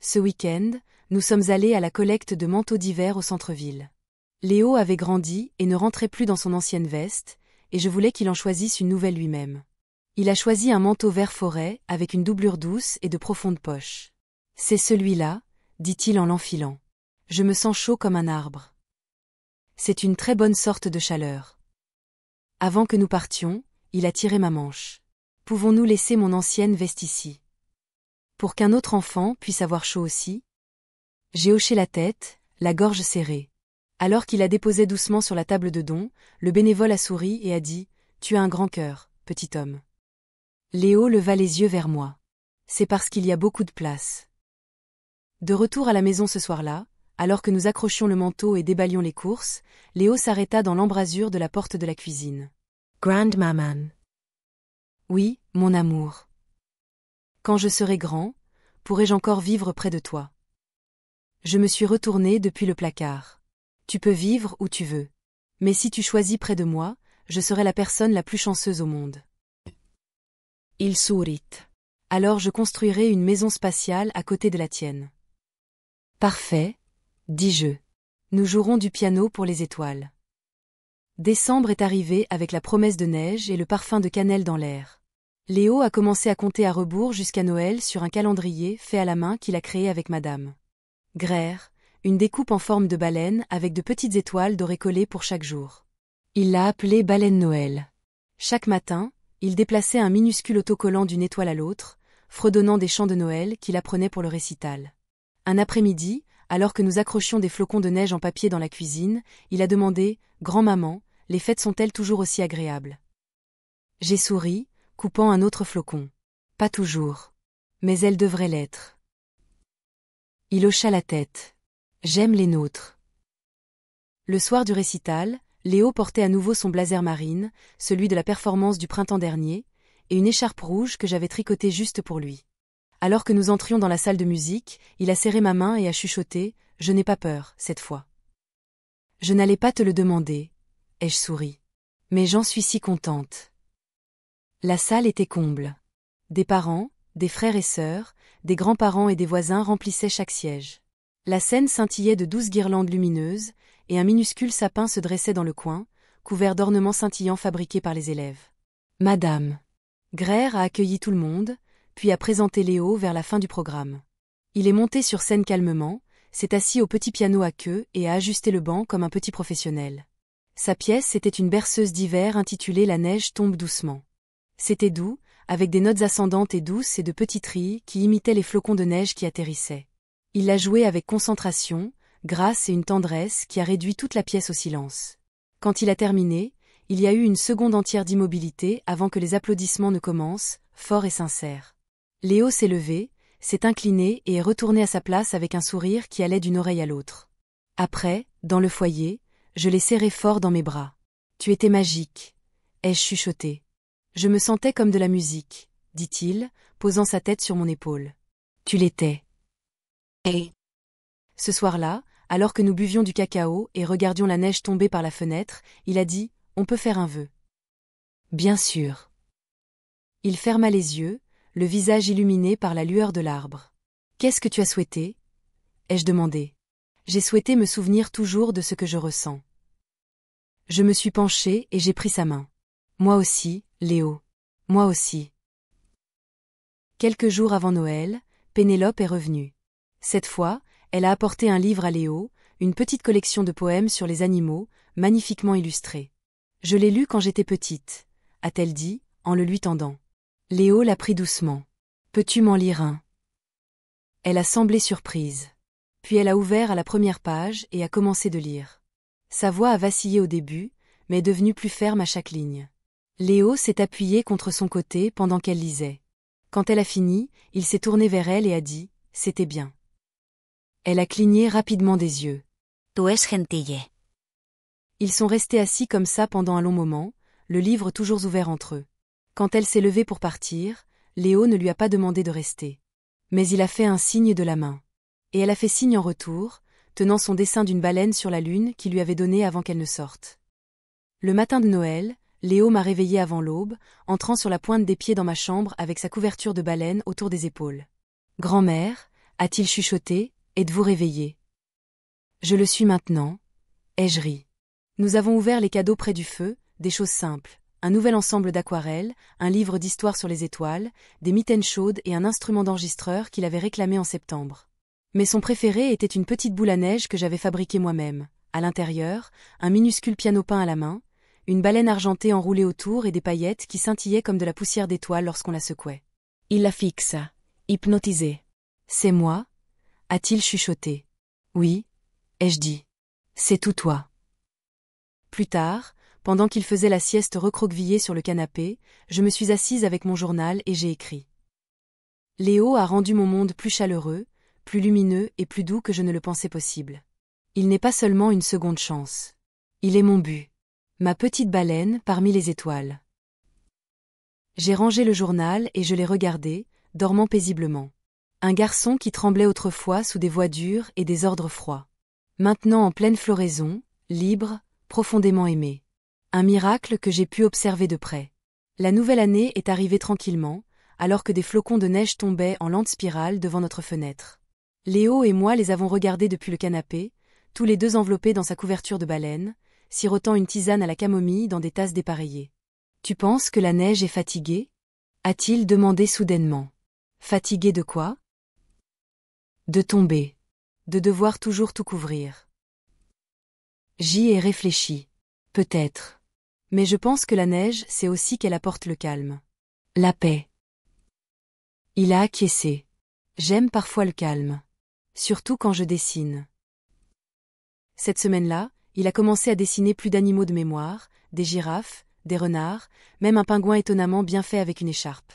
Ce week-end, nous sommes allés à la collecte de manteaux d'hiver au centre-ville. Léo avait grandi et ne rentrait plus dans son ancienne veste, et je voulais qu'il en choisisse une nouvelle lui-même. Il a choisi un manteau vert forêt avec une doublure douce et de profondes poches. « C'est celui-là, » dit-il en l'enfilant. « Je me sens chaud comme un arbre. » C'est une très bonne sorte de chaleur. Avant que nous partions, il a tiré ma manche. « Pouvons-nous laisser mon ancienne veste ici ? Pour qu'un autre enfant puisse avoir chaud aussi ?» J'ai hoché la tête, la gorge serrée. Alors qu'il la déposait doucement sur la table de don, le bénévole a souri et a dit « Tu as un grand cœur, petit homme. » Léo leva les yeux vers moi. « C'est parce qu'il y a beaucoup de place. » De retour à la maison ce soir-là, alors que nous accrochions le manteau et déballions les courses, Léo s'arrêta dans l'embrasure de la porte de la cuisine. « Grandmaman. »« Oui, mon amour. Quand je serai grand, pourrai-je encore vivre près de toi ? » Je me suis retournée depuis le placard. « Tu peux vivre où tu veux. Mais si tu choisis près de moi, je serai la personne la plus chanceuse au monde. » Il sourit. « Alors je construirai une maison spatiale à côté de la tienne. » « Parfait, » dis-je. « Nous jouerons du piano pour les étoiles. » Décembre est arrivé avec la promesse de neige et le parfum de cannelle dans l'air. Léo a commencé à compter à rebours jusqu'à Noël sur un calendrier fait à la main qu'il a créé avec Madame Graire, une découpe en forme de baleine avec de petites étoiles dorées collées pour chaque jour. Il l'a appelée Baleine Noël. Chaque matin, il déplaçait un minuscule autocollant d'une étoile à l'autre, fredonnant des chants de Noël qu'il apprenait pour le récital. Un après-midi, alors que nous accrochions des flocons de neige en papier dans la cuisine, il a demandé « Grand-maman, les fêtes sont-elles toujours aussi agréables ?» J'ai souri, coupant un autre flocon. « Pas toujours. Mais elles devraient l'être. » Il hocha la tête. « J'aime les nôtres. » Le soir du récital, Léo portait à nouveau son blazer marine, celui de la performance du printemps dernier, et une écharpe rouge que j'avais tricotée juste pour lui. Alors que nous entrions dans la salle de musique, il a serré ma main et a chuchoté « Je n'ai pas peur, cette fois. » Je n'allais pas te le demander, ai-je souri. Mais j'en suis si contente. La salle était comble. Des parents, des frères et sœurs, des grands-parents et des voisins remplissaient chaque siège. La scène scintillait de douces guirlandes lumineuses, et un minuscule sapin se dressait dans le coin, couvert d'ornements scintillants fabriqués par les élèves. Madame Graire a accueilli tout le monde, puis a présenté Léo vers la fin du programme. Il est monté sur scène calmement, s'est assis au petit piano à queue et a ajusté le banc comme un petit professionnel. Sa pièce était une berceuse d'hiver intitulée « La neige tombe doucement ». C'était doux, avec des notes ascendantes et douces et de petits trilles qui imitaient les flocons de neige qui atterrissaient. Il l'a joué avec concentration, grâce et une tendresse qui a réduit toute la pièce au silence. Quand il a terminé, il y a eu une seconde entière d'immobilité avant que les applaudissements ne commencent, forts et sincères. Léo s'est levé, s'est incliné et est retourné à sa place avec un sourire qui allait d'une oreille à l'autre. Après, dans le foyer, je l'ai serré fort dans mes bras. « Tu étais magique », ai-je chuchoté. « Je me sentais comme de la musique », dit-il, posant sa tête sur mon épaule. « Tu l'étais. » Et ce soir-là, alors que nous buvions du cacao et regardions la neige tomber par la fenêtre, il a dit « On peut faire un vœu. » Bien sûr. Il ferma les yeux, le visage illuminé par la lueur de l'arbre. « Qu'est-ce que tu as souhaité ?» ai-je demandé. « J'ai souhaité me souvenir toujours de ce que je ressens. » Je me suis penchée et j'ai pris sa main. « Moi aussi, Léo. Moi aussi. » Quelques jours avant Noël, Pénélope est revenue. Cette fois, elle a apporté un livre à Léo, une petite collection de poèmes sur les animaux, magnifiquement illustrés. « Je l'ai lu quand j'étais petite », a-t-elle dit, en le lui tendant. Léo l'a pris doucement. « Peux-tu m'en lire un ?» Elle a semblé surprise. Puis elle a ouvert à la première page et a commencé de lire. Sa voix a vacillé au début, mais est devenue plus ferme à chaque ligne. Léo s'est appuyé contre son côté pendant qu'elle lisait. Quand elle a fini, il s'est tourné vers elle et a dit « C'était bien ». Elle a cligné rapidement des yeux. Tú es gentille. Ils sont restés assis comme ça pendant un long moment, le livre toujours ouvert entre eux. Quand elle s'est levée pour partir, Léo ne lui a pas demandé de rester. Mais il a fait un signe de la main. Et elle a fait signe en retour, tenant son dessin d'une baleine sur la lune qu'il lui avait donné avant qu'elle ne sorte. Le matin de Noël, Léo m'a réveillée avant l'aube, entrant sur la pointe des pieds dans ma chambre avec sa couverture de baleine autour des épaules. « Grand-mère, a-t-il chuchoté, êtes-vous réveillée ?» « Je le suis maintenant. » ai-je ri. Nous avons ouvert les cadeaux près du feu, des choses simples, un nouvel ensemble d'aquarelles, un livre d'histoire sur les étoiles, des mitaines chaudes et un instrument d'enregistreur qu'il avait réclamé en septembre. Mais son préféré était une petite boule à neige que j'avais fabriquée moi-même. À l'intérieur, un minuscule piano peint à la main, une baleine argentée enroulée autour et des paillettes qui scintillaient comme de la poussière d'étoiles lorsqu'on la secouait. Il la fixa, hypnotisé. C'est moi ? A-t-il chuchoté. Oui, ai-je dit. C'est tout toi. Plus tard, pendant qu'il faisait la sieste recroquevillée sur le canapé, je me suis assise avec mon journal et j'ai écrit. Léo a rendu mon monde plus chaleureux, plus lumineux et plus doux que je ne le pensais possible. Il n'est pas seulement une seconde chance. Il est mon but. Ma petite baleine parmi les étoiles. J'ai rangé le journal et je l'ai regardé, dormant paisiblement. Un garçon qui tremblait autrefois sous des voix dures et des ordres froids. Maintenant en pleine floraison, libre, profondément aimé. Un miracle que j'ai pu observer de près. La nouvelle année est arrivée tranquillement, alors que des flocons de neige tombaient en lente spirale devant notre fenêtre. Léo et moi les avons regardés depuis le canapé, tous les deux enveloppés dans sa couverture de baleine, sirotant une tisane à la camomille dans des tasses dépareillées. « Tu penses que la neige est fatiguée ?» a-t-il demandé soudainement. « Fatiguée de quoi ?»« De tomber. De devoir toujours tout couvrir. » J'y ai réfléchi. Peut-être. Mais je pense que la neige, c'est aussi qu'elle apporte le calme. La paix. Il a acquiescé. J'aime parfois le calme. Surtout quand je dessine. Cette semaine-là, il a commencé à dessiner plus d'animaux de mémoire, des girafes, des renards, même un pingouin étonnamment bien fait avec une écharpe.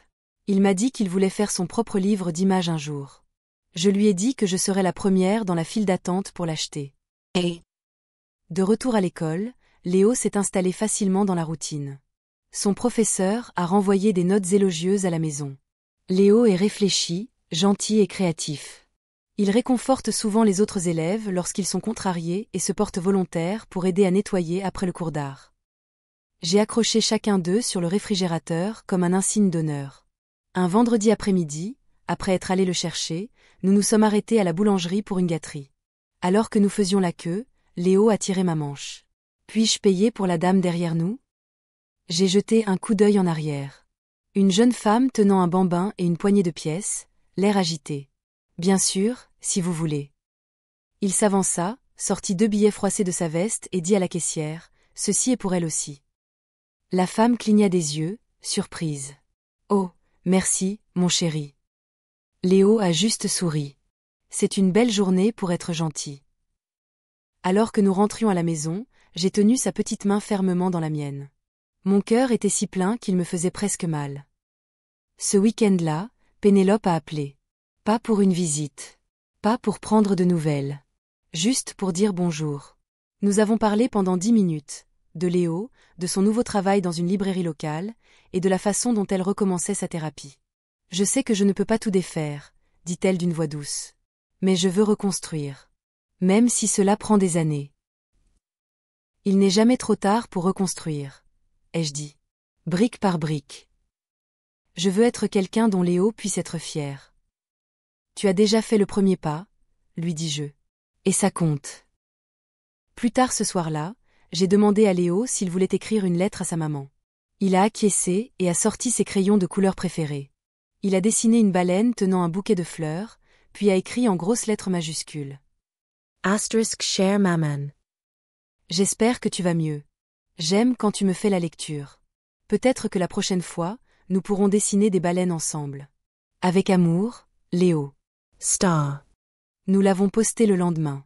Il m'a dit qu'il voulait faire son propre livre d'images un jour. Je lui ai dit que je serais la première dans la file d'attente pour l'acheter. Et De retour à l'école, Léo s'est installé facilement dans la routine. Son professeur a renvoyé des notes élogieuses à la maison. Léo est réfléchi, gentil et créatif. Il réconforte souvent les autres élèves lorsqu'ils sont contrariés et se porte volontaire pour aider à nettoyer après le cours d'art. J'ai accroché chacun d'eux sur le réfrigérateur comme un insigne d'honneur. Un vendredi après-midi, après être allés le chercher, nous nous sommes arrêtés à la boulangerie pour une gâterie. Alors que nous faisions la queue, Léo a tiré ma manche. Puis-je payer pour la dame derrière nous ? J'ai jeté un coup d'œil en arrière. Une jeune femme tenant un bambin et une poignée de pièces, l'air agité. Bien sûr, si vous voulez. Il s'avança, sortit 2 billets froissés de sa veste et dit à la caissière, « Ceci est pour elle aussi. » La femme cligna des yeux, surprise. « Oh, merci, mon chéri. » Léo a juste souri. C'est une belle journée pour être gentil. Alors que nous rentrions à la maison, j'ai tenu sa petite main fermement dans la mienne. Mon cœur était si plein qu'il me faisait presque mal. Ce week-end-là, Pénélope a appelé. Pas pour une visite. Pas pour prendre de nouvelles. Juste pour dire bonjour. Nous avons parlé pendant 10 minutes. De Léo, de son nouveau travail dans une librairie locale, et de la façon dont elle recommençait sa thérapie. Je sais que je ne peux pas tout défaire, dit-elle d'une voix douce. Mais je veux reconstruire. Même si cela prend des années. Il n'est jamais trop tard pour reconstruire, ai-je dit. Brique par brique. Je veux être quelqu'un dont Léo puisse être fier. Tu as déjà fait le premier pas, lui dis-je. Et ça compte. Plus tard ce soir-là, j'ai demandé à Léo s'il voulait écrire une lettre à sa maman. Il a acquiescé et a sorti ses crayons de couleur préférée. Il a dessiné une baleine tenant un bouquet de fleurs, puis a écrit en grosses lettres majuscules. Asterisk cher maman. J'espère que tu vas mieux. J'aime quand tu me fais la lecture. Peut-être que la prochaine fois, nous pourrons dessiner des baleines ensemble. Avec amour, Léo. Star. Nous l'avons posté le lendemain.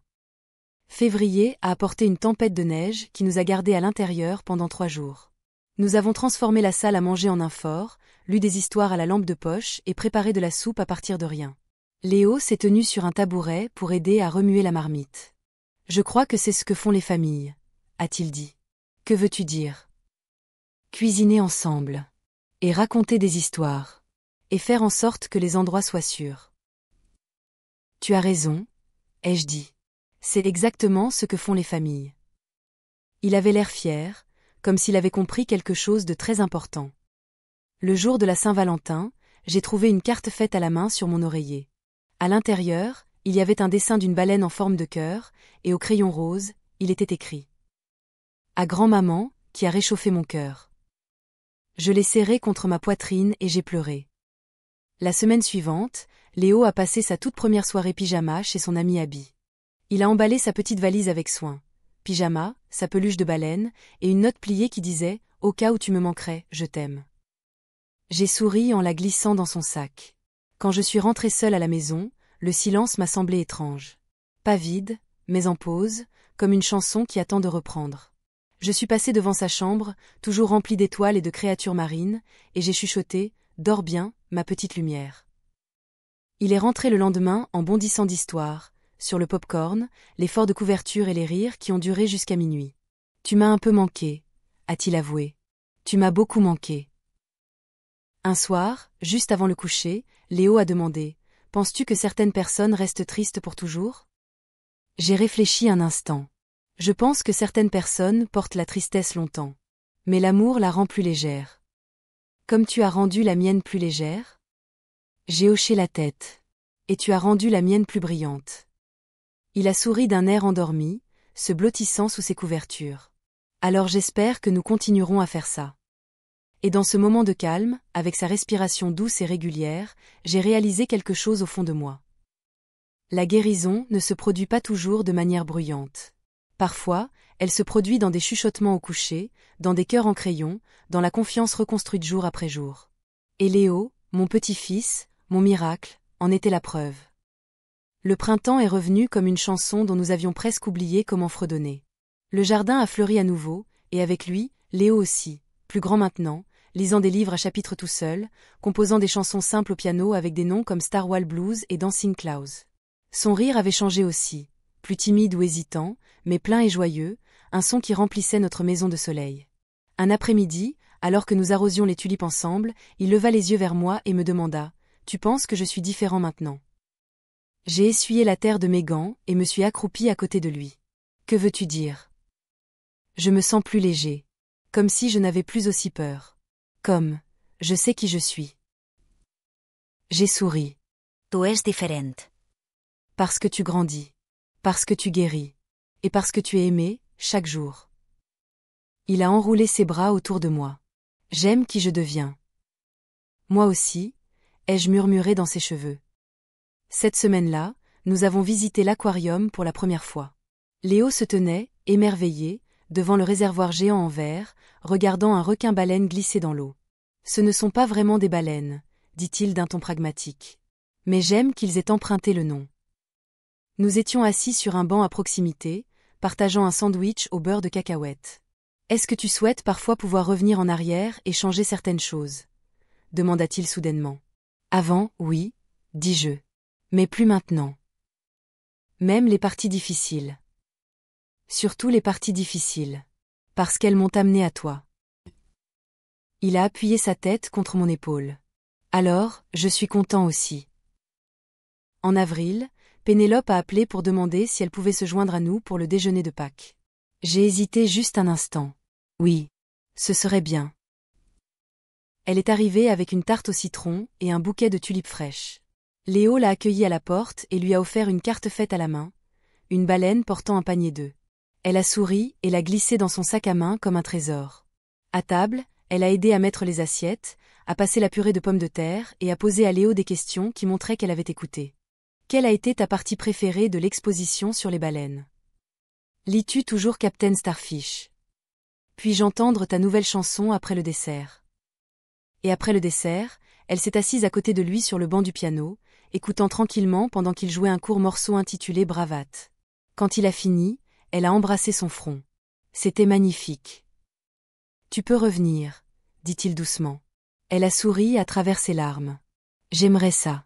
Février a apporté une tempête de neige qui nous a gardés à l'intérieur pendant 3 jours. Nous avons transformé la salle à manger en un fort, lu des histoires à la lampe de poche et préparé de la soupe à partir de rien. Léo s'est tenu sur un tabouret pour aider à remuer la marmite. Je crois que c'est ce que font les familles, a-t-il dit. Que veux-tu dire? Cuisiner ensemble. Et raconter des histoires. Et faire en sorte que les endroits soient sûrs. Tu as raison, ai-je dit. C'est exactement ce que font les familles. Il avait l'air fier, comme s'il avait compris quelque chose de très important. Le jour de la Saint-Valentin, j'ai trouvé une carte faite à la main sur mon oreiller. À l'intérieur, il y avait un dessin d'une baleine en forme de cœur, et au crayon rose, il était écrit « À grand-maman, qui a réchauffé mon cœur ». Je l'ai serré contre ma poitrine et j'ai pleuré. La semaine suivante, Léo a passé sa toute première soirée pyjama chez son ami Abby. Il a emballé sa petite valise avec soin. Pyjama, sa peluche de baleine, et une note pliée qui disait « Au cas où tu me manquerais, je t'aime ». J'ai souri en la glissant dans son sac. Quand je suis rentrée seule à la maison, le silence m'a semblé étrange. Pas vide, mais en pause, comme une chanson qui attend de reprendre. Je suis passée devant sa chambre, toujours remplie d'étoiles et de créatures marines, et j'ai chuchoté « Dors bien, ma petite lumière ». Il est rentré le lendemain en bondissant d'histoires, sur le pop-corn, l'effort de couverture et les rires qui ont duré jusqu'à minuit. « Tu m'as un peu manqué », a-t-il avoué. « Tu m'as beaucoup manqué. » Un soir, juste avant le coucher, Léo a demandé « Penses-tu que certaines personnes restent tristes pour toujours ?» J'ai réfléchi un instant. Je pense que certaines personnes portent la tristesse longtemps. Mais l'amour la rend plus légère. Comme tu as rendu la mienne plus légère ? J'ai hoché la tête. Et tu as rendu la mienne plus brillante. Il a souri d'un air endormi, se blottissant sous ses couvertures. Alors j'espère que nous continuerons à faire ça. Et dans ce moment de calme, avec sa respiration douce et régulière, j'ai réalisé quelque chose au fond de moi. La guérison ne se produit pas toujours de manière bruyante. Parfois, elle se produit dans des chuchotements au coucher, dans des cœurs en crayon, dans la confiance reconstruite jour après jour. Et Léo, mon petit-fils, mon miracle, en était la preuve. Le printemps est revenu comme une chanson dont nous avions presque oublié comment fredonner. Le jardin a fleuri à nouveau, et avec lui, Léo aussi, plus grand maintenant, lisant des livres à chapitres tout seul, composant des chansons simples au piano avec des noms comme Starwall Blues et Dancing Clouds. Son rire avait changé aussi, plus timide ou hésitant, mais plein et joyeux, un son qui remplissait notre maison de soleil. Un après-midi, alors que nous arrosions les tulipes ensemble, il leva les yeux vers moi et me demanda « Tu penses que je suis différent maintenant ?» J'ai essuyé la terre de mes gants et me suis accroupie à côté de lui. « Que veux-tu dire ?» Je me sens plus léger. Comme si je n'avais plus aussi peur. Comme, je sais qui je suis. J'ai souri. Tu es diferent. Parce que tu grandis. Parce que tu guéris. Et parce que tu es aimé, chaque jour. Il a enroulé ses bras autour de moi. J'aime qui je deviens. Moi aussi, ai-je murmuré dans ses cheveux. Cette semaine-là, nous avons visité l'aquarium pour la première fois. Léo se tenait, émerveillé, devant le réservoir géant en verre, regardant un requin-baleine glisser dans l'eau. Ce ne sont pas vraiment des baleines, dit-il d'un ton pragmatique. Mais j'aime qu'ils aient emprunté le nom. Nous étions assis sur un banc à proximité, partageant un sandwich au beurre de cacahuète. Est-ce que tu souhaites parfois pouvoir revenir en arrière et changer certaines choses ? Demanda-t-il soudainement. Avant, oui, dis-je. Mais plus maintenant. Même les parties difficiles. Surtout les parties difficiles. Parce qu'elles m'ont amené à toi. Il a appuyé sa tête contre mon épaule. Alors, je suis content aussi. En avril, Pénélope a appelé pour demander si elle pouvait se joindre à nous pour le déjeuner de Pâques. J'ai hésité juste un instant. Oui. Ce serait bien. Elle est arrivée avec une tarte au citron et un bouquet de tulipes fraîches. Léo l'a accueillie à la porte et lui a offert une carte faite à la main, une baleine portant un panier d'œufs. Elle a souri et l'a glissé dans son sac à main comme un trésor. À table, elle a aidé à mettre les assiettes, à passer la purée de pommes de terre et à poser à Léo des questions qui montraient qu'elle avait écouté. Quelle a été ta partie préférée de l'exposition sur les baleines ? Lis-tu toujours Captain Starfish ? Puis-je entendre ta nouvelle chanson après le dessert ? Et après le dessert, elle s'est assise à côté de lui sur le banc du piano, écoutant tranquillement pendant qu'il jouait un court morceau intitulé Bravate. Quand il a fini, elle a embrassé son front. C'était magnifique. Tu peux revenir, dit-il doucement. Elle a souri à travers ses larmes. J'aimerais ça.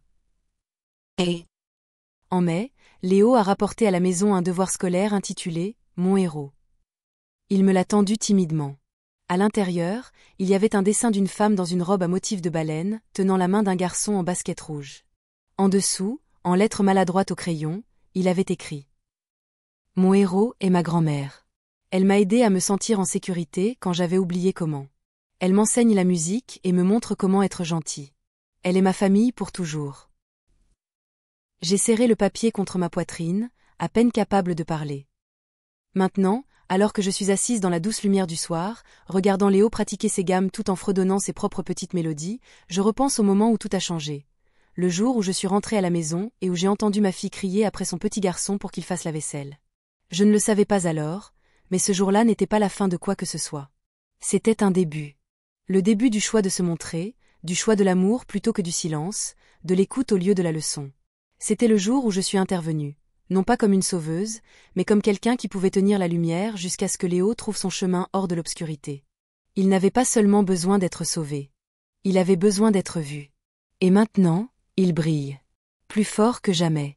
Et en mai, Léo a rapporté à la maison un devoir scolaire intitulé Mon héros. Il me l'a tendu timidement. À l'intérieur, il y avait un dessin d'une femme dans une robe à motif de baleine, tenant la main d'un garçon en basket rouge. En dessous, en lettres maladroites au crayon, il avait écrit « Mon héros est ma grand-mère. Elle m'a aidé à me sentir en sécurité quand j'avais oublié comment. Elle m'enseigne la musique et me montre comment être gentil. Elle est ma famille pour toujours. » J'ai serré le papier contre ma poitrine, à peine capable de parler. Maintenant, alors que je suis assise dans la douce lumière du soir, regardant Léo pratiquer ses gammes tout en fredonnant ses propres petites mélodies, je repense au moment où tout a changé. Le jour où je suis rentrée à la maison et où j'ai entendu ma fille crier après son petit garçon pour qu'il fasse la vaisselle. Je ne le savais pas alors, mais ce jour-là n'était pas la fin de quoi que ce soit. C'était un début. Le début du choix de se montrer, du choix de l'amour plutôt que du silence, de l'écoute au lieu de la leçon. C'était le jour où je suis intervenue. Non pas comme une sauveuse, mais comme quelqu'un qui pouvait tenir la lumière jusqu'à ce que Léo trouve son chemin hors de l'obscurité. Il n'avait pas seulement besoin d'être sauvé. Il avait besoin d'être vu. Et maintenant, il brille. Plus fort que jamais.